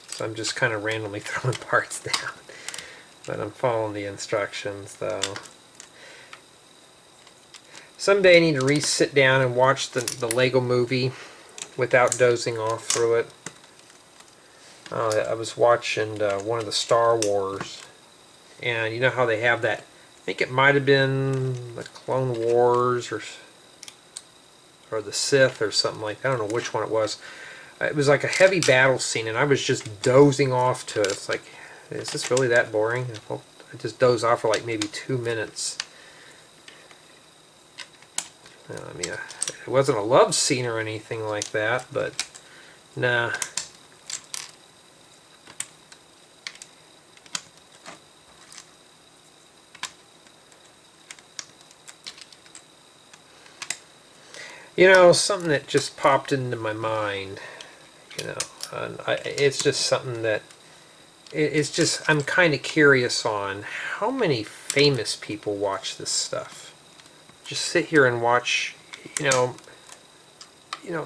[SPEAKER 1] So I'm just kind of randomly throwing parts down, but I'm following the instructions though. Someday I need to sit down and watch the Lego movie without dozing off through it. I was watching one of the Star Wars, and you know how they have that, I think it might have been the Clone Wars or the Sith or something like that. I don't know which one it was. It was like a heavy battle scene, and I was just dozing off to it. It's like, is this really that boring? Well, I just dozed off for like maybe 2 minutes. I mean, it wasn't a love scene or anything like that, but nah. You know, something that just popped into my mind, you know, and it's just something that, it's just, I'm kind of curious on how many famous people watch this stuff. Just sit here and watch, you know,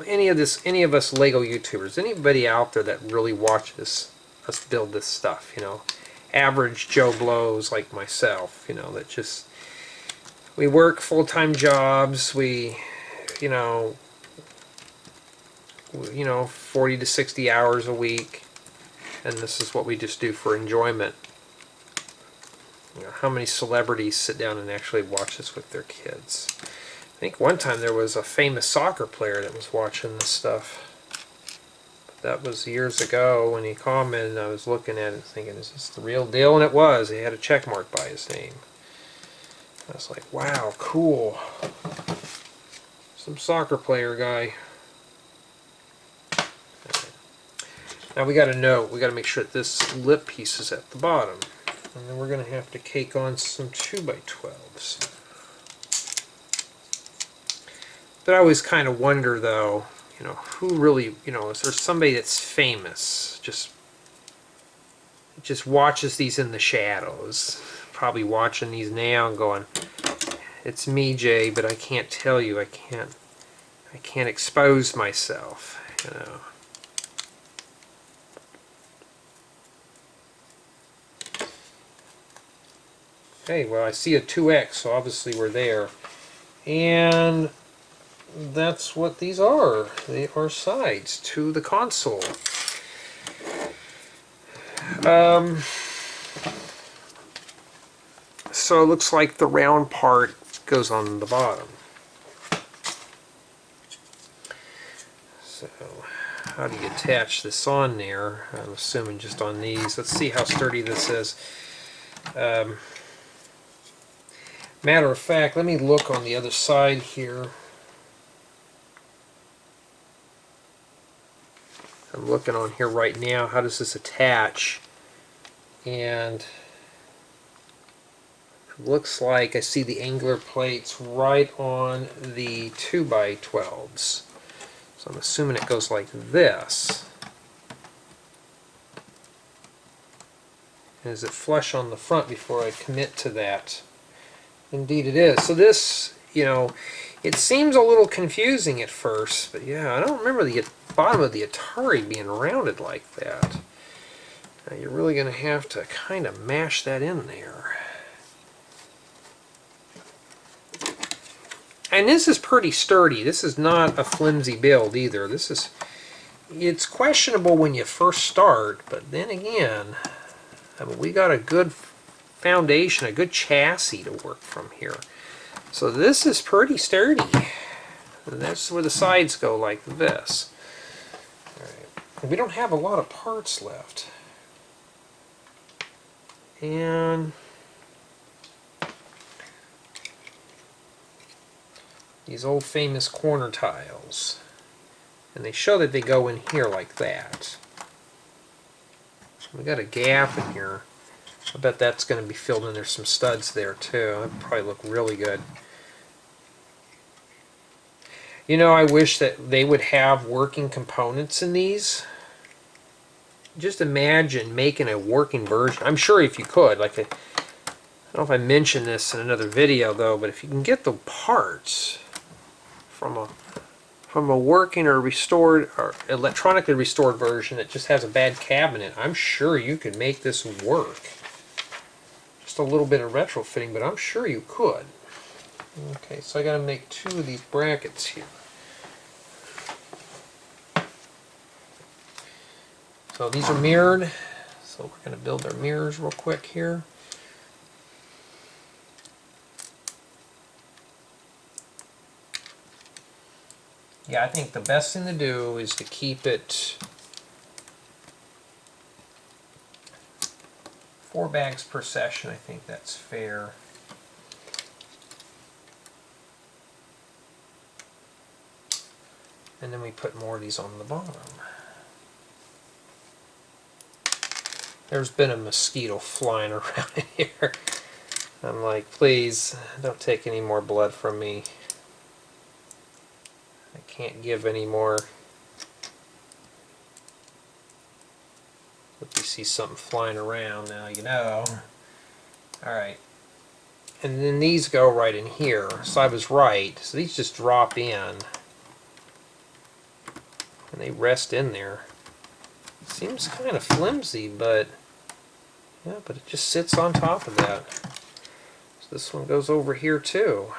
[SPEAKER 1] any of us Lego YouTubers, anybody out there that really watches us build this stuff, you know, average Joe Blows like myself, you know, that just, we work full-time jobs, we, you know, 40 to 60 hours a week, and this is what we just do for enjoyment. You know, how many celebrities sit down and actually watch this with their kids? I think one time there was a famous soccer player that was watching this stuff. But that was years ago when he commented, and I was looking at it thinking, is this the real deal? And it was. He had a check mark by his name. I was like, wow, cool. Some soccer player guy. Now we got to note, we got to make sure that this lip piece is at the bottom. And then we're going to have to cake on some 2x12s. But I always kind of wonder, though, you know, who really, you know, is there somebody that's famous, just watches these in the shadows, probably watching these now and going, it's me, Jay, but I can't tell you, I can't expose myself, you know. Okay, well, I see a 2X, so obviously we're there. And that's what these are. They are sides to the console. So it looks like the round part goes on the bottom. So how do you attach this on there? I'm assuming just on these. Let's see how sturdy this is. Matter of fact, let me look on the other side here. I'm looking on here right now. How does this attach? And it looks like I see the angler plates right on the 2x12s. So I'm assuming it goes like this. And is it flush on the front before I commit to that? Indeed it is. So this, you know, it seems a little confusing at first, but yeah, I don't remember the bottom of the Atari being rounded like that. Now you're really going to have to kind of mash that in there. And this is pretty sturdy. This is not a flimsy build either. It's questionable when you first start, but then again, I mean, we got a good foundation, a good chassis to work from here. So this is pretty sturdy. And that's where the sides go like this. All right. We don't have a lot of parts left. And these old famous corner tiles. And they show that they go in here like that. So we got a gap in here. I bet that's going to be filled in. There's some studs there too. That'd probably look really good. You know, I wish that they would have working components in these. Just imagine making a working version. I'm sure if you could, like I don't know if I mentioned this in another video though, but if you can get the parts from a working or restored or electronically restored version that just has a bad cabinet, I'm sure you could make this work. Just a little bit of retrofitting, but I'm sure you could. Okay, so I got to make 2 of these brackets here. So these are mirrored, so we're going to build our mirrors real quick here. Yeah, I think the best thing to do is to keep it 4 bags per session. I think that's fair. And then we put more of these on the bottom. There's been a mosquito flying around in here. I'm like, please, don't take any more blood from me. I can't give any more. If you see something flying around, now you know. Alright. And then these go right in here. So I was right. So these just drop in. And they rest in there. Seems kind of flimsy, but yeah, but it just sits on top of that. So this one goes over here too.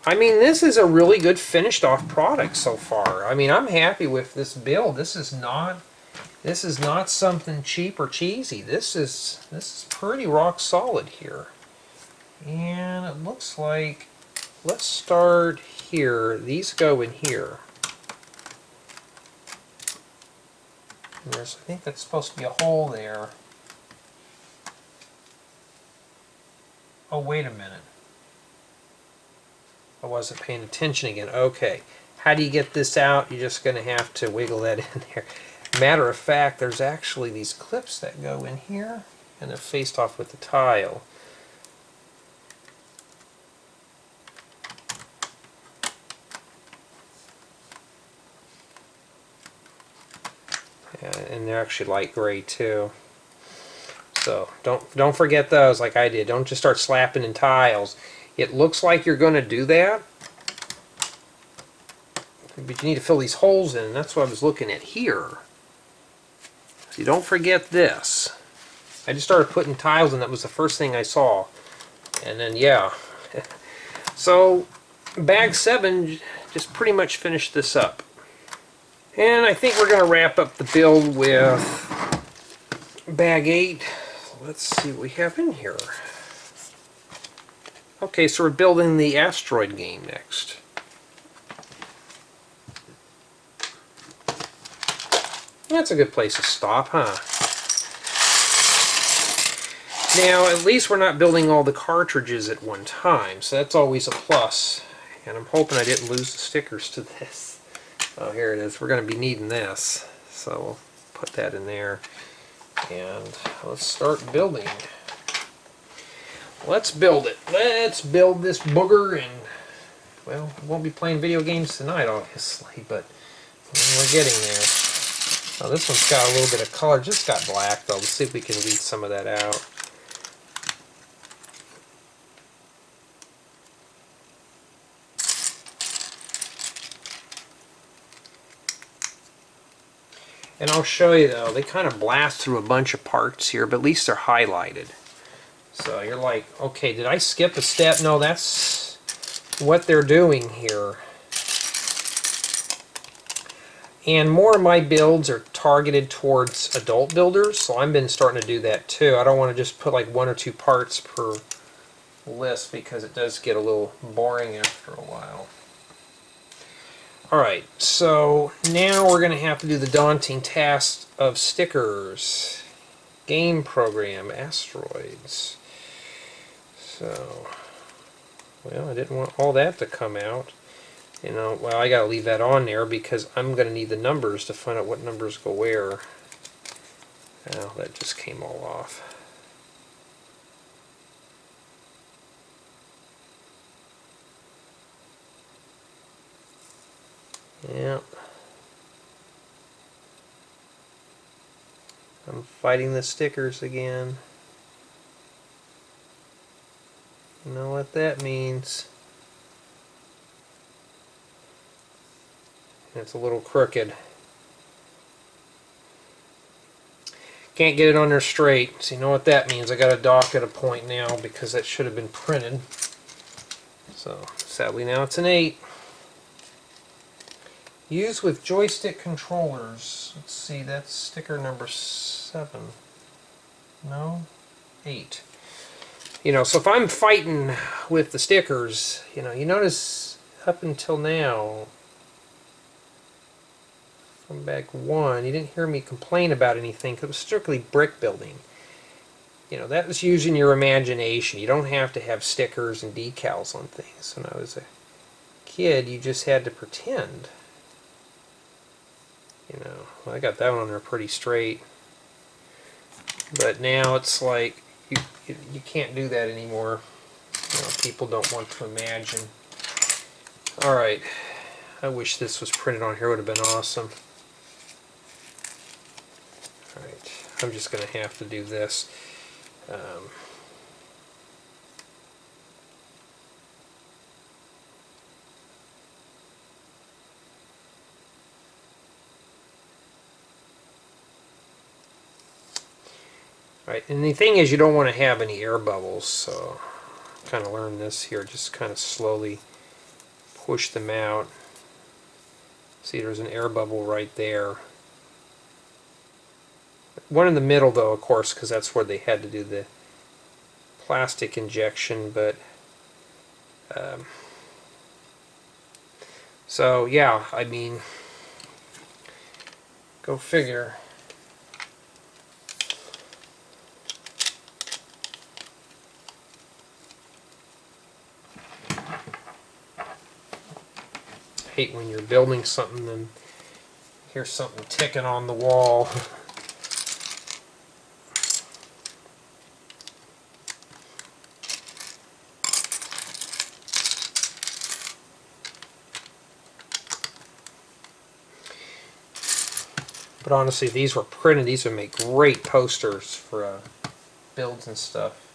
[SPEAKER 1] I mean, this is a really good finished off product so far. I mean, I'm happy with this build. This is not something cheap or cheesy. This is pretty rock solid here. And it looks like, let's start here. These go in here. And I think that's supposed to be a hole there. Oh, wait a minute. I wasn't paying attention again. Okay. How do you get this out? You're just going to have to wiggle that in there. Matter of fact, there's actually these clips that go in here, and they're faced off with the tile. And they're actually light gray too. So don't forget those like I did. Don't just start slapping in tiles. It looks like you're going to do that, but you need to fill these holes in. That's what I was looking at here. So you don't forget this. I just started putting tiles in. That was the first thing I saw. And then yeah. So bag 7 just pretty much finished this up. And I think we're going to wrap up the build with bag 8. Let's see what we have in here. Okay, so we're building the Asteroid game next. That's a good place to stop, huh? Now, at least we're not building all the cartridges at one time, so that's always a plus. And I'm hoping I didn't lose the stickers to this. Oh, here it is. We're going to be needing this. So we'll put that in there. And let's start building. Let's build it. Let's build this booger, and, well, we won't be playing video games tonight, obviously, but we're getting there. Oh, this one's got a little bit of color. Just got black, though. Let's see if we can weed some of that out. And I'll show you, though, they kind of blast through a bunch of parts here, but at least they're highlighted. So you're like, okay, did I skip a step? No, that's what they're doing here. And more of my builds are targeted towards adult builders, so I've been starting to do that too. I don't want to just put like 1 or 2 parts per list because it does get a little boring after a while. Alright, so now we're going to have to do the daunting task of stickers. Game program, asteroids. So, well, I didn't want all that to come out. You know, well, I got to leave that on there because I'm going to need the numbers to find out what numbers go where. Oh, that just came all off. Yep. I'm fighting the stickers again. You know what that means. It's a little crooked. Can't get it on there straight. So you know what that means. I got to dock at a point now because that should have been printed. So sadly now it's an 8. Use with joystick controllers. Let's see, that's sticker number 7. No? 8. You know, so if I'm fighting with the stickers, you know, you notice up until now, from back 1, you didn't hear me complain about anything because it was strictly brick building. You know, that was using your imagination. You don't have to have stickers and decals on things. When I was a kid, you just had to pretend. You know, well, I got that one on there pretty straight. But now it's like, you can't do that anymore. You know, people don't want to imagine. Alright, I wish this was printed on here. It would have been awesome. Alright, I'm just going to have to do this. Right, and the thing is, you don't want to have any air bubbles, so kind of learn this here. Just kind of slowly push them out. See, there's an air bubble right there. One in the middle, though, of course, because that's where they had to do the plastic injection. But so yeah, I mean, go figure. Hate when you're building something and hear something ticking on the wall. But honestly, if these were printed, these would make great posters for builds and stuff.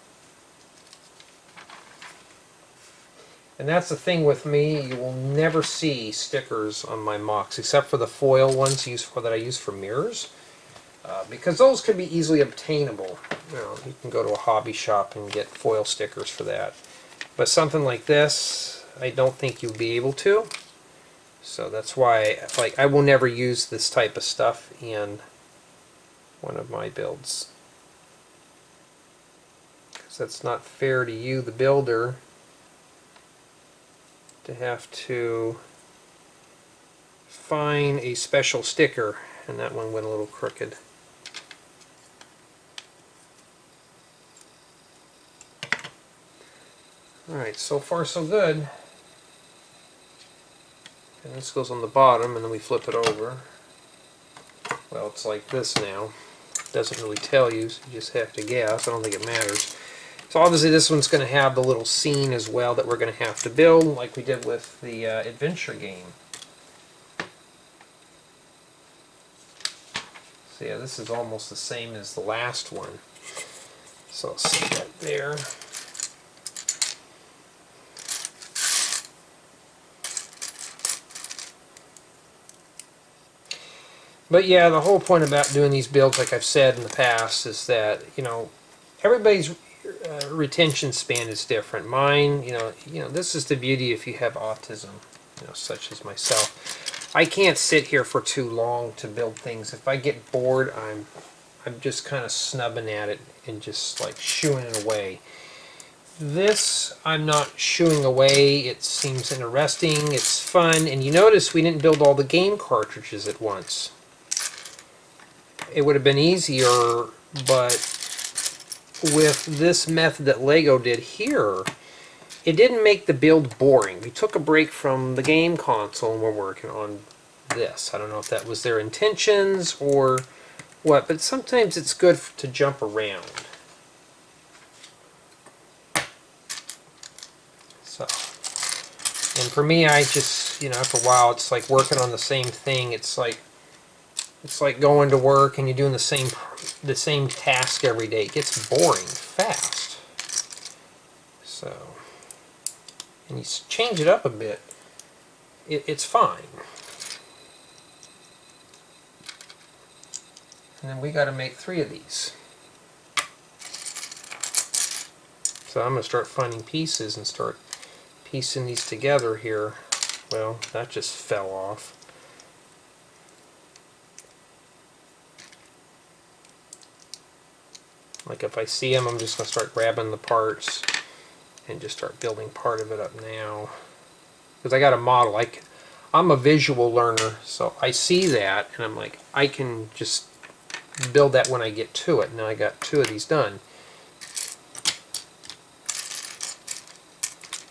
[SPEAKER 1] And that's the thing with me, you will never see stickers on my MOCs, except for the foil ones that I use for mirrors. Because those can be easily obtainable. You know, you can go to a hobby shop and get foil stickers for that. But something like this, I don't think you'll be able to. So that's why, like, I will never use this type of stuff in one of my builds. Because that's not fair to you, the builder, to have to find a special sticker, and that one went a little crooked. Alright, so far so good. And this goes on the bottom, and then we flip it over. Well, it's like this now. Doesn't really tell you, so you just have to guess. I don't think it matters. So obviously this one's going to have the little scene as well that we're going to have to build, like we did with the adventure game. So yeah, this is almost the same as the last one. So I'll set that there. But yeah, the whole point about doing these builds, like I've said in the past, is that, you know, everybody's retention span is different. Mine, this is the beauty if you have autism, such as myself. I can't sit here for too long to build things. If I get bored, I'm just kind of snubbing at it and just like shooing it away. This, I'm not shooing away. It seems interesting. It's fun. And you notice we didn't build all the game cartridges at once. It would have been easier, but with this method that Lego did here, it didn't make the build boring. We took a break from the game console and we're working on this. I don't know if that was their intentions or what, but sometimes it's good to jump around. So, and for me, I just, after a while, it's like working on the same thing. It's like going to work and you're doing the same task every day. It gets boring fast. So, and you change it up a bit, it's fine. And then we got to make 3 of these. So I'm going to start finding pieces and start piecing these together here. Well, that just fell off. Like if I see them, I'm just going to start grabbing the parts and just start building part of it up now. Because I got a model. I'm a visual learner, so I see that and I'm like, I can just build that when I get to it. Now I got 2 of these done.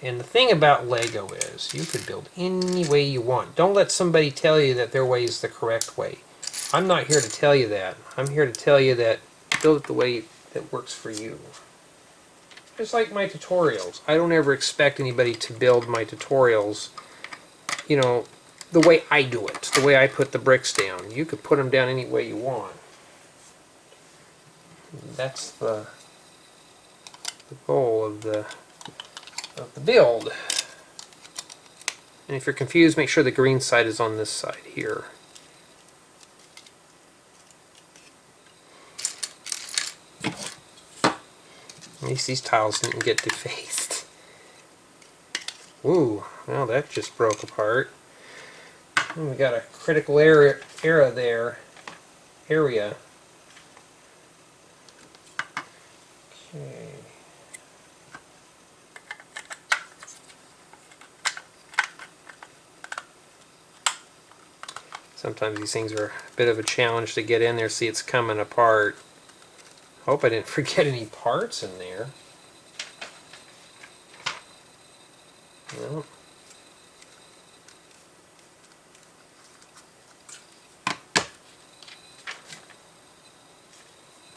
[SPEAKER 1] And the thing about Lego is you could build any way you want. Don't let somebody tell you that their way is the correct way. I'm not here to tell you that. I'm here to tell you that build it the way that works for you. Just like my tutorials. I don't ever expect anybody to build my tutorials, the way I do it, the way I put the bricks down. You could put them down any way you want. That's the goal of the build. And if you're confused, make sure the green side is on this side here. At least these tiles didn't get defaced. Ooh, well that just broke apart. And we got a critical area there. Okay. Sometimes these things are a bit of a challenge to get in there. See, it's coming apart. Hope I didn't forget any parts in there. No.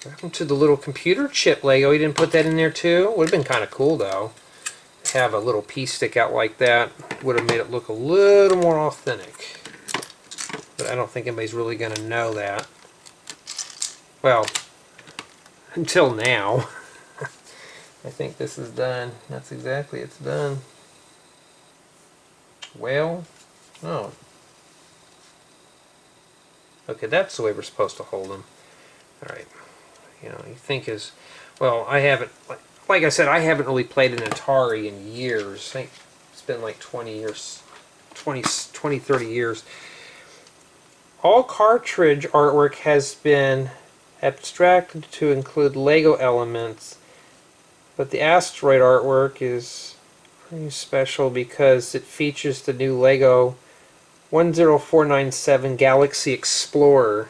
[SPEAKER 1] What happened to the little computer chip Lego? You didn't put that in there too? Would have been kind of cool though. Have a little piece stick out like that. Would have made it look a little more authentic. But I don't think anybody's really going to know that. Well, until now. I think this is done. That's exactly, it's done. Well, oh. Okay, that's the way we're supposed to hold them. Alright. You think is, well, I haven't, like I said, I haven't really played an Atari in years. I think it's been like 20 years, 20, 30 years. All cartridge artwork has been abstracted to include Lego elements, but the asteroid artwork is pretty special because it features the new Lego 10497 Galaxy Explorer.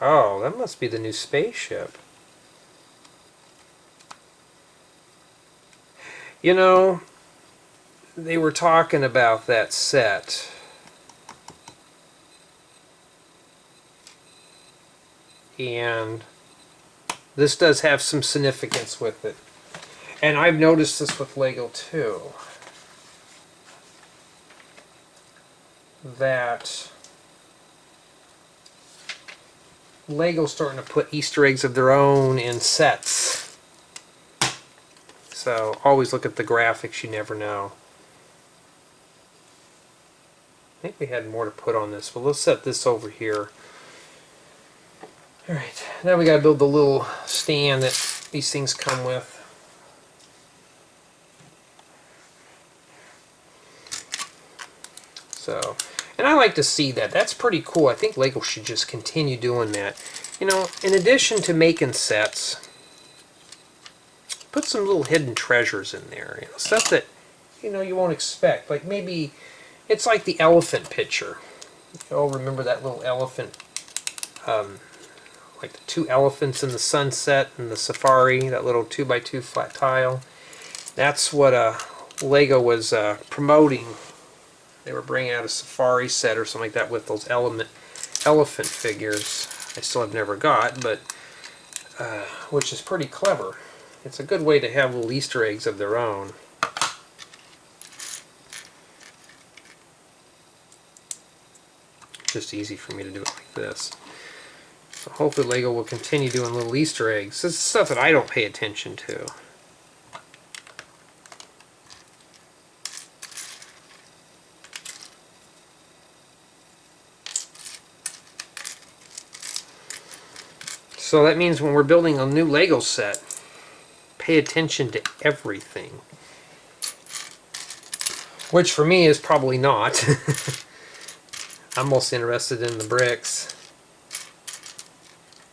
[SPEAKER 1] Oh, that must be the new spaceship. You know, they were talking about that set. And this does have some significance with it. And I've noticed this with Lego too. That Lego's starting to put Easter eggs of their own in sets. So always look at the graphics, you never know. I think we had more to put on this, but let's set this over here. Alright, now we gotta build the little stand that these things come with. So, and I like to see that. That's pretty cool. I think Lego should just continue doing that. You know, in addition to making sets, put some little hidden treasures in there. You know, stuff that, you know, you won't expect. Like maybe, it's like the elephant picture. You all remember that little elephant, like the two elephants in the sunset and the safari, that little 2x2 flat tile. That's what Lego was promoting. They were bringing out a safari set or something like that with those elephant figures. I still have never got, but which is pretty clever. It's a good way to have little Easter eggs of their own. Just easy for me to do it like this. So hopefully Lego will continue doing little Easter eggs. This is stuff that I don't pay attention to. So that means when we're building a new Lego set, pay attention to everything. Which for me is probably not. I'm most interested in the bricks.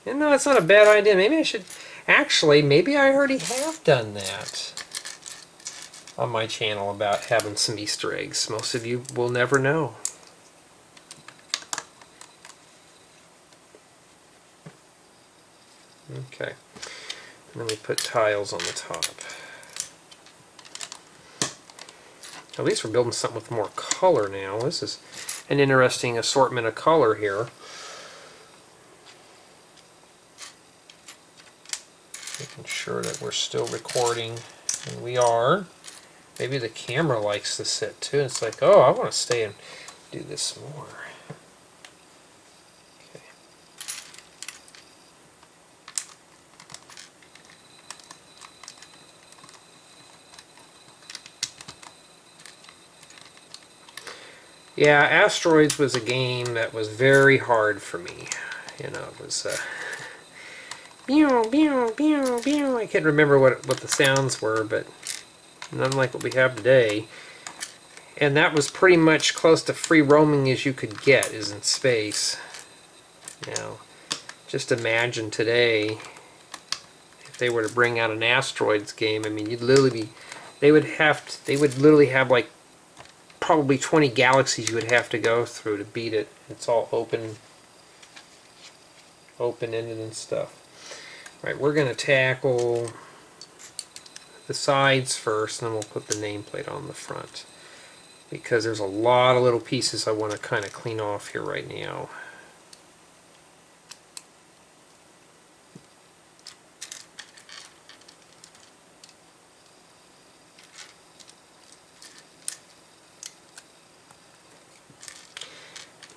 [SPEAKER 1] And no, it's not a bad idea. Maybe I should... Actually, maybe I already have done that on my channel about having some Easter eggs. Most of you will never know. Okay. And then we put tiles on the top. At least we're building something with more color now. This is an interesting assortment of color here. Making sure that we're still recording, and we are. Maybe the camera likes this set too. It's like, oh, I want to stay and do this more. Okay. Yeah, Asteroids was a game that was very hard for me. You know, it was I can't remember what the sounds were, but none like what we have today. And that was pretty much close to free roaming as you could get, is in space. Now, just imagine today if they were to bring out an Asteroids game. I mean, you'd literally be, they would literally have like probably 20 galaxies you would have to go through to beat it. It's all open-ended and stuff. Right, we're going to tackle the sides first, and then we'll put the nameplate on the front. Because there's a lot of little pieces I want to kind of clean off here right now.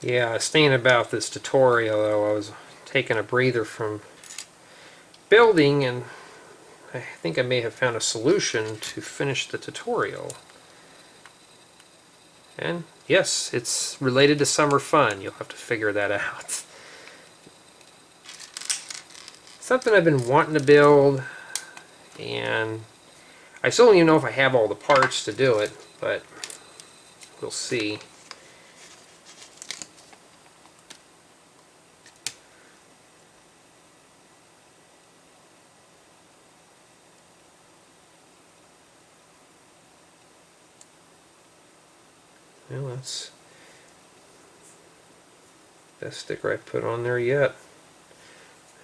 [SPEAKER 1] Yeah, I was thinking about this tutorial, though. I was taking a breather from building, and I think I may have found a solution to finish the tutorial. And yes, it's related to summer fun. You'll have to figure that out. Something I've been wanting to build, and I still don't even know if I have all the parts to do it, but we'll see. Well, that's the best sticker I put on there yet.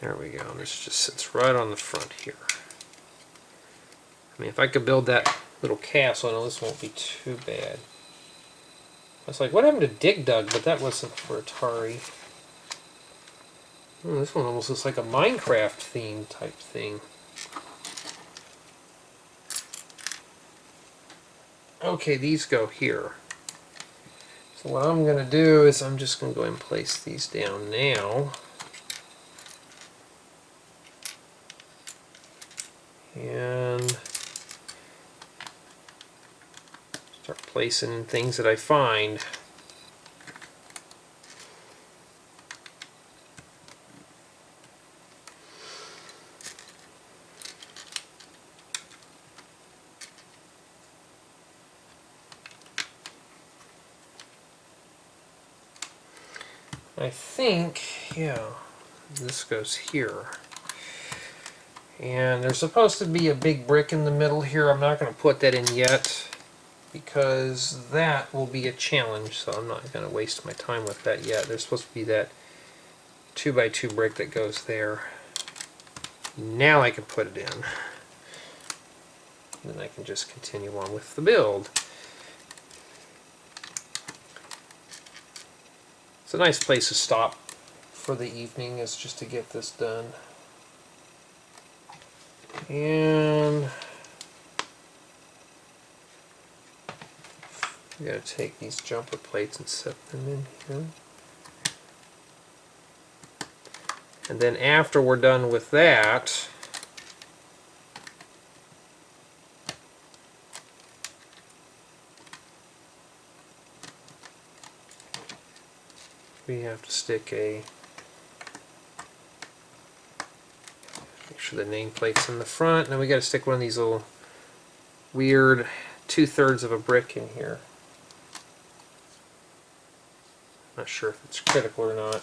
[SPEAKER 1] There we go. This just sits right on the front here. I mean, if I could build that little castle. No, this won't be too bad. I was like, what happened to Dig Dug? But that wasn't for Atari. Oh, this one almost looks like a Minecraft theme type thing. Okay, these go here. So what I'm going to do is I'm just going to go ahead and place these down now. And start placing things that I find. I think, yeah, this goes here. And there's supposed to be a big brick in the middle here. I'm not going to put that in yet because that will be a challenge, so I'm not going to waste my time with that yet. There's supposed to be that 2x2 brick that goes there. Now I can put it in. Then I can just continue on with the build. It's a nice place to stop for the evening, is just to get this done. And we gotta take these jumper plates and set them in here. And then after we're done with that, we have to stick a, make sure the nameplate's in the front, and then we got to stick one of these little weird 2/3 of a brick in here. Not sure if it's critical or not.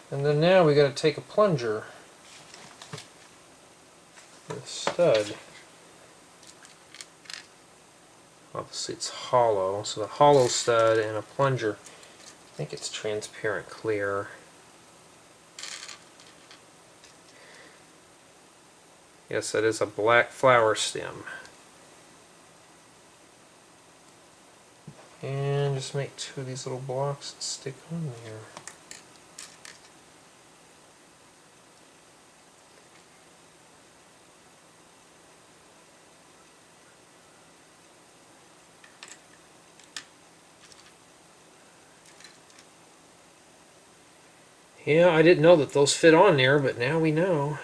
[SPEAKER 1] And then now we got to take a plunger, a stud. Obviously it's hollow, so the hollow stud and a plunger. I think it's transparent clear. Yes, that is a black flower stem. And just make 2 of these little blocks and stick on there. Yeah, I didn't know that those fit on there, but now we know.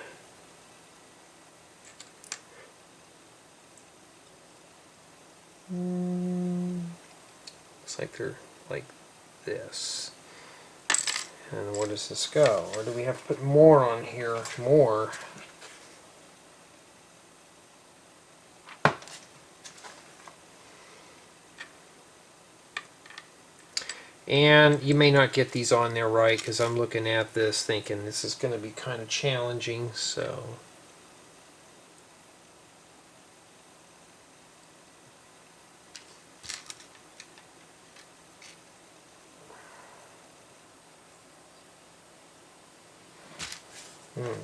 [SPEAKER 1] Looks like they're like this. And where does this go? Or do we have to put more on here? More. And you may not get these on there right, because I'm looking at this thinking this is going to be kind of challenging, so...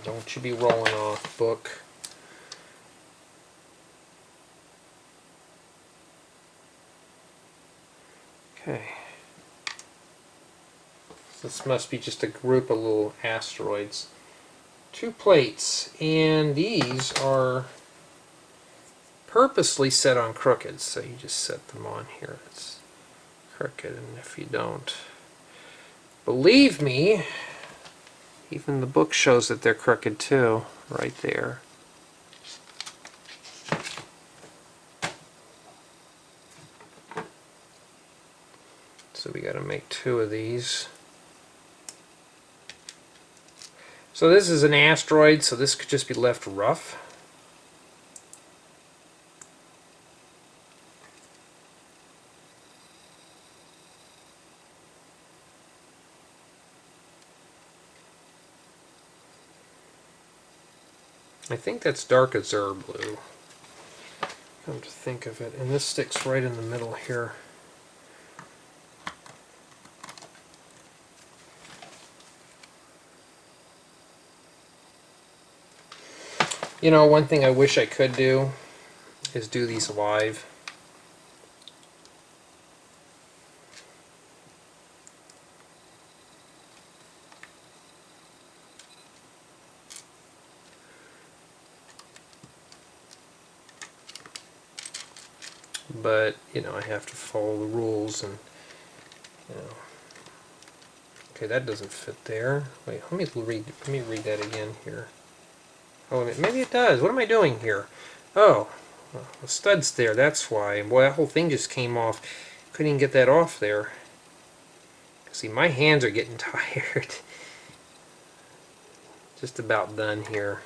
[SPEAKER 1] don't you be rolling off, book. Okay. This must be just a group of little asteroids. 2 plates, and these are purposely set on crooked, so you just set them on here. It's crooked, and if you don't believe me, even the book shows that they're crooked too, right there. So we got to make 2 of these. So this is an asteroid, so this could just be left rough. I think that's dark azure blue, come to think of it, and this sticks right in the middle here. You know, one thing I wish I could do is do these live. But, you know, I have to follow the rules and, you know. Okay, that doesn't fit there. Wait, let me read that again here. Oh, maybe it does. What am I doing here? Oh, the stud's there, that's why. Boy, that whole thing just came off. Couldn't even get that off there. See, my hands are getting tired. Just about done here.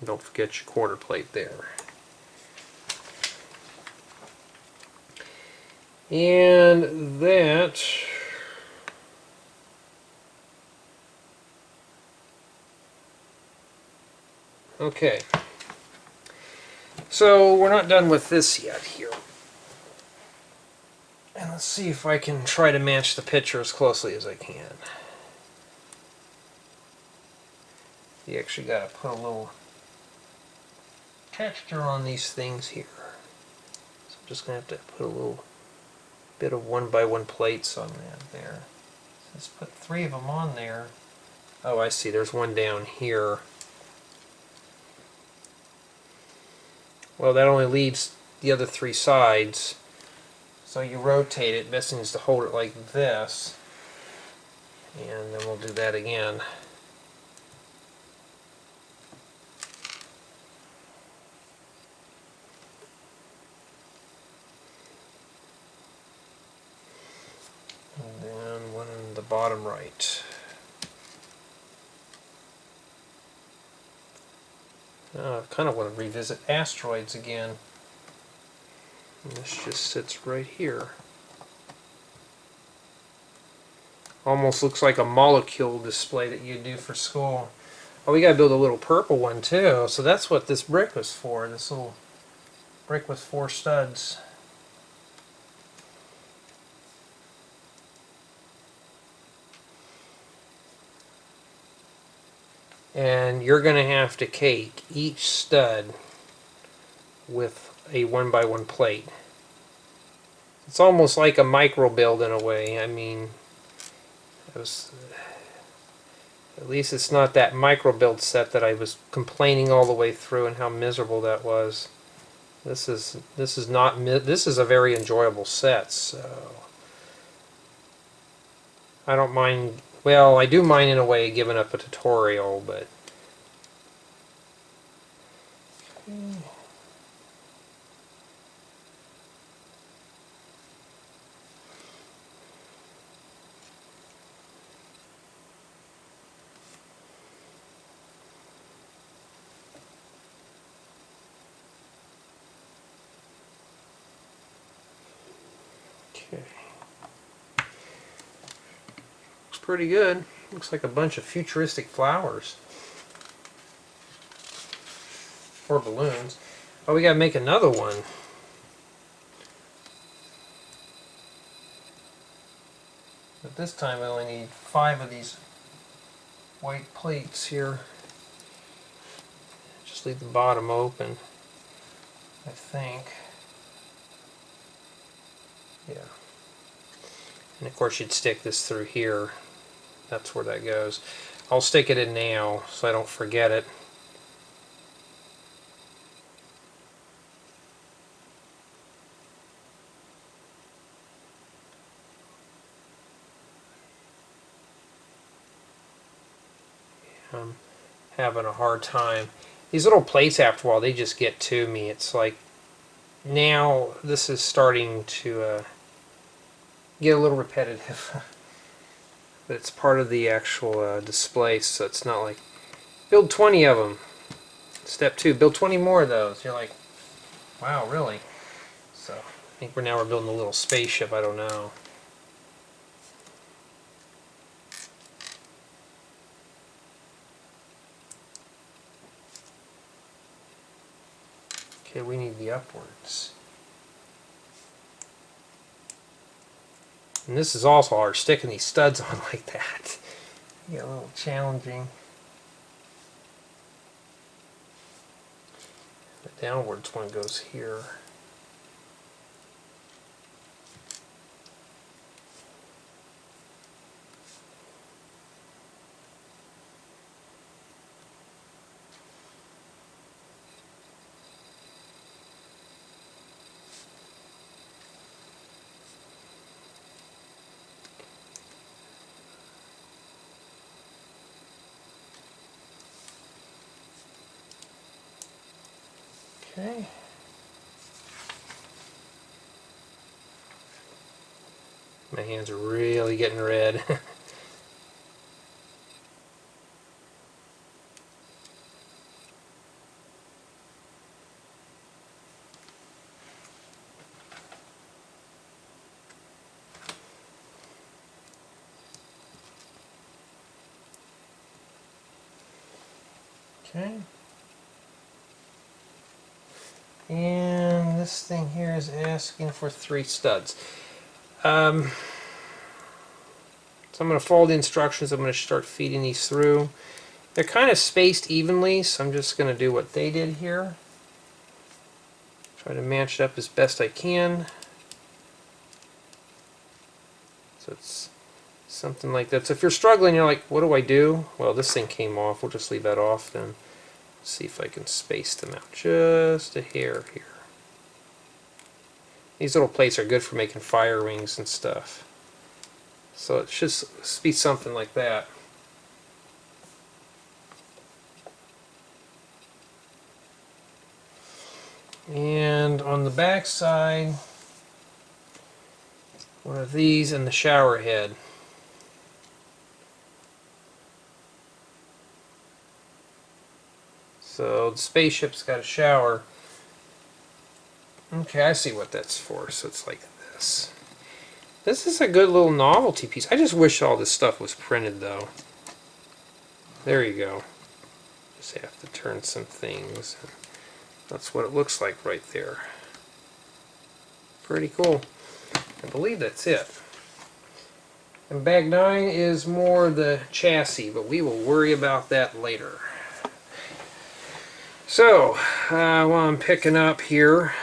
[SPEAKER 1] Don't forget your quarter plate there. And that okay. So we're not done with this yet here. And let's see if I can try to match the picture as closely as I can. You actually got to put a little texture on these things here. So I'm just going to have to put a little bit of 1x1 plates on that there. So let's put 3 of them on there. Oh, I see. There's one down here. Well, that only leaves the other 3 sides. So you rotate it. Best thing is to hold it like this. And then we'll do that again. And then one in the bottom right. I kind of want to revisit asteroids again. And this just sits right here. Almost looks like a molecule display that you do for school. Oh, we got to build a little purple one too. So that's what this brick was for. This little brick with 4 studs. And you're going to have to cake each stud with a 1x1 plate. It's almost like a micro build in a way. I mean, it was, at least it's not that micro build set that I was complaining all the way through and how miserable that was. This is a very enjoyable set. So I don't mind. Well, I do mind in a way giving up a tutorial, but. Okay. Looks pretty good. Looks like a bunch of futuristic flowers. Or balloons. Oh, we gotta make another one. But this time I only need 5 of these white plates here. Just leave the bottom open, I think. Yeah. And of course you'd stick this through here. That's where that goes. I'll stick it in now so I don't forget it. I'm having a hard time. These little plates, after a while, they just get to me. It's like, now this is starting to get a little repetitive. But it's part of the actual display, so it's not like, build 20 of them. Step 2, build 20 more of those. You're like, wow, really? So I think we're building a little spaceship, I don't know. Okay, we need the upwards. And this is also hard, sticking these studs on like that. Get a little challenging. The downwards one goes here. Okay. My hands are really getting red. Okay. And this thing here is asking for 3 studs. So I'm going to follow the instructions. I'm going to start feeding these through. They're kind of spaced evenly, so I'm just going to do what they did here. Try to match it up as best I can. So it's something like that. So if you're struggling, you're like, what do I do? Well, this thing came off. We'll just leave that off then. See if I can space them out just a hair here. These little plates are good for making fire rings and stuff. So it should be something like that. And on the back side, one of these and the shower head. So the spaceship's got a shower. Okay, I see what that's for. So it's like this. This is a good little novelty piece. I just wish all this stuff was printed though. There you go. Just have to turn some things. That's what it looks like right there. Pretty cool. I believe that's it. And bag 9 is more the chassis, but we will worry about that later. So, while I'm picking up here,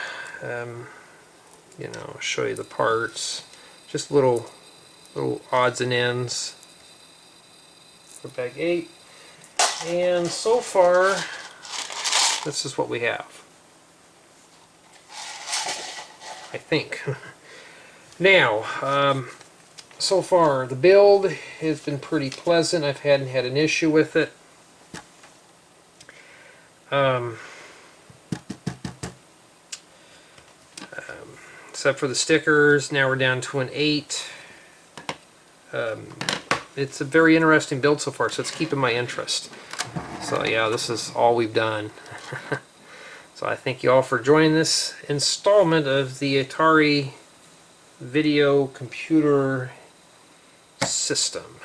[SPEAKER 1] you know, I'll show you the parts. Just little odds and ends for bag 8. And so far, this is what we have. I think. Now, so far the build has been pretty pleasant. I hadn't had an issue with it. Except for the stickers, now we're down to an 8. It's a very interesting build so far, so it's keeping my interest. So yeah, this is all we've done. So I thank you all for joining this installment of the Atari Video Computer System.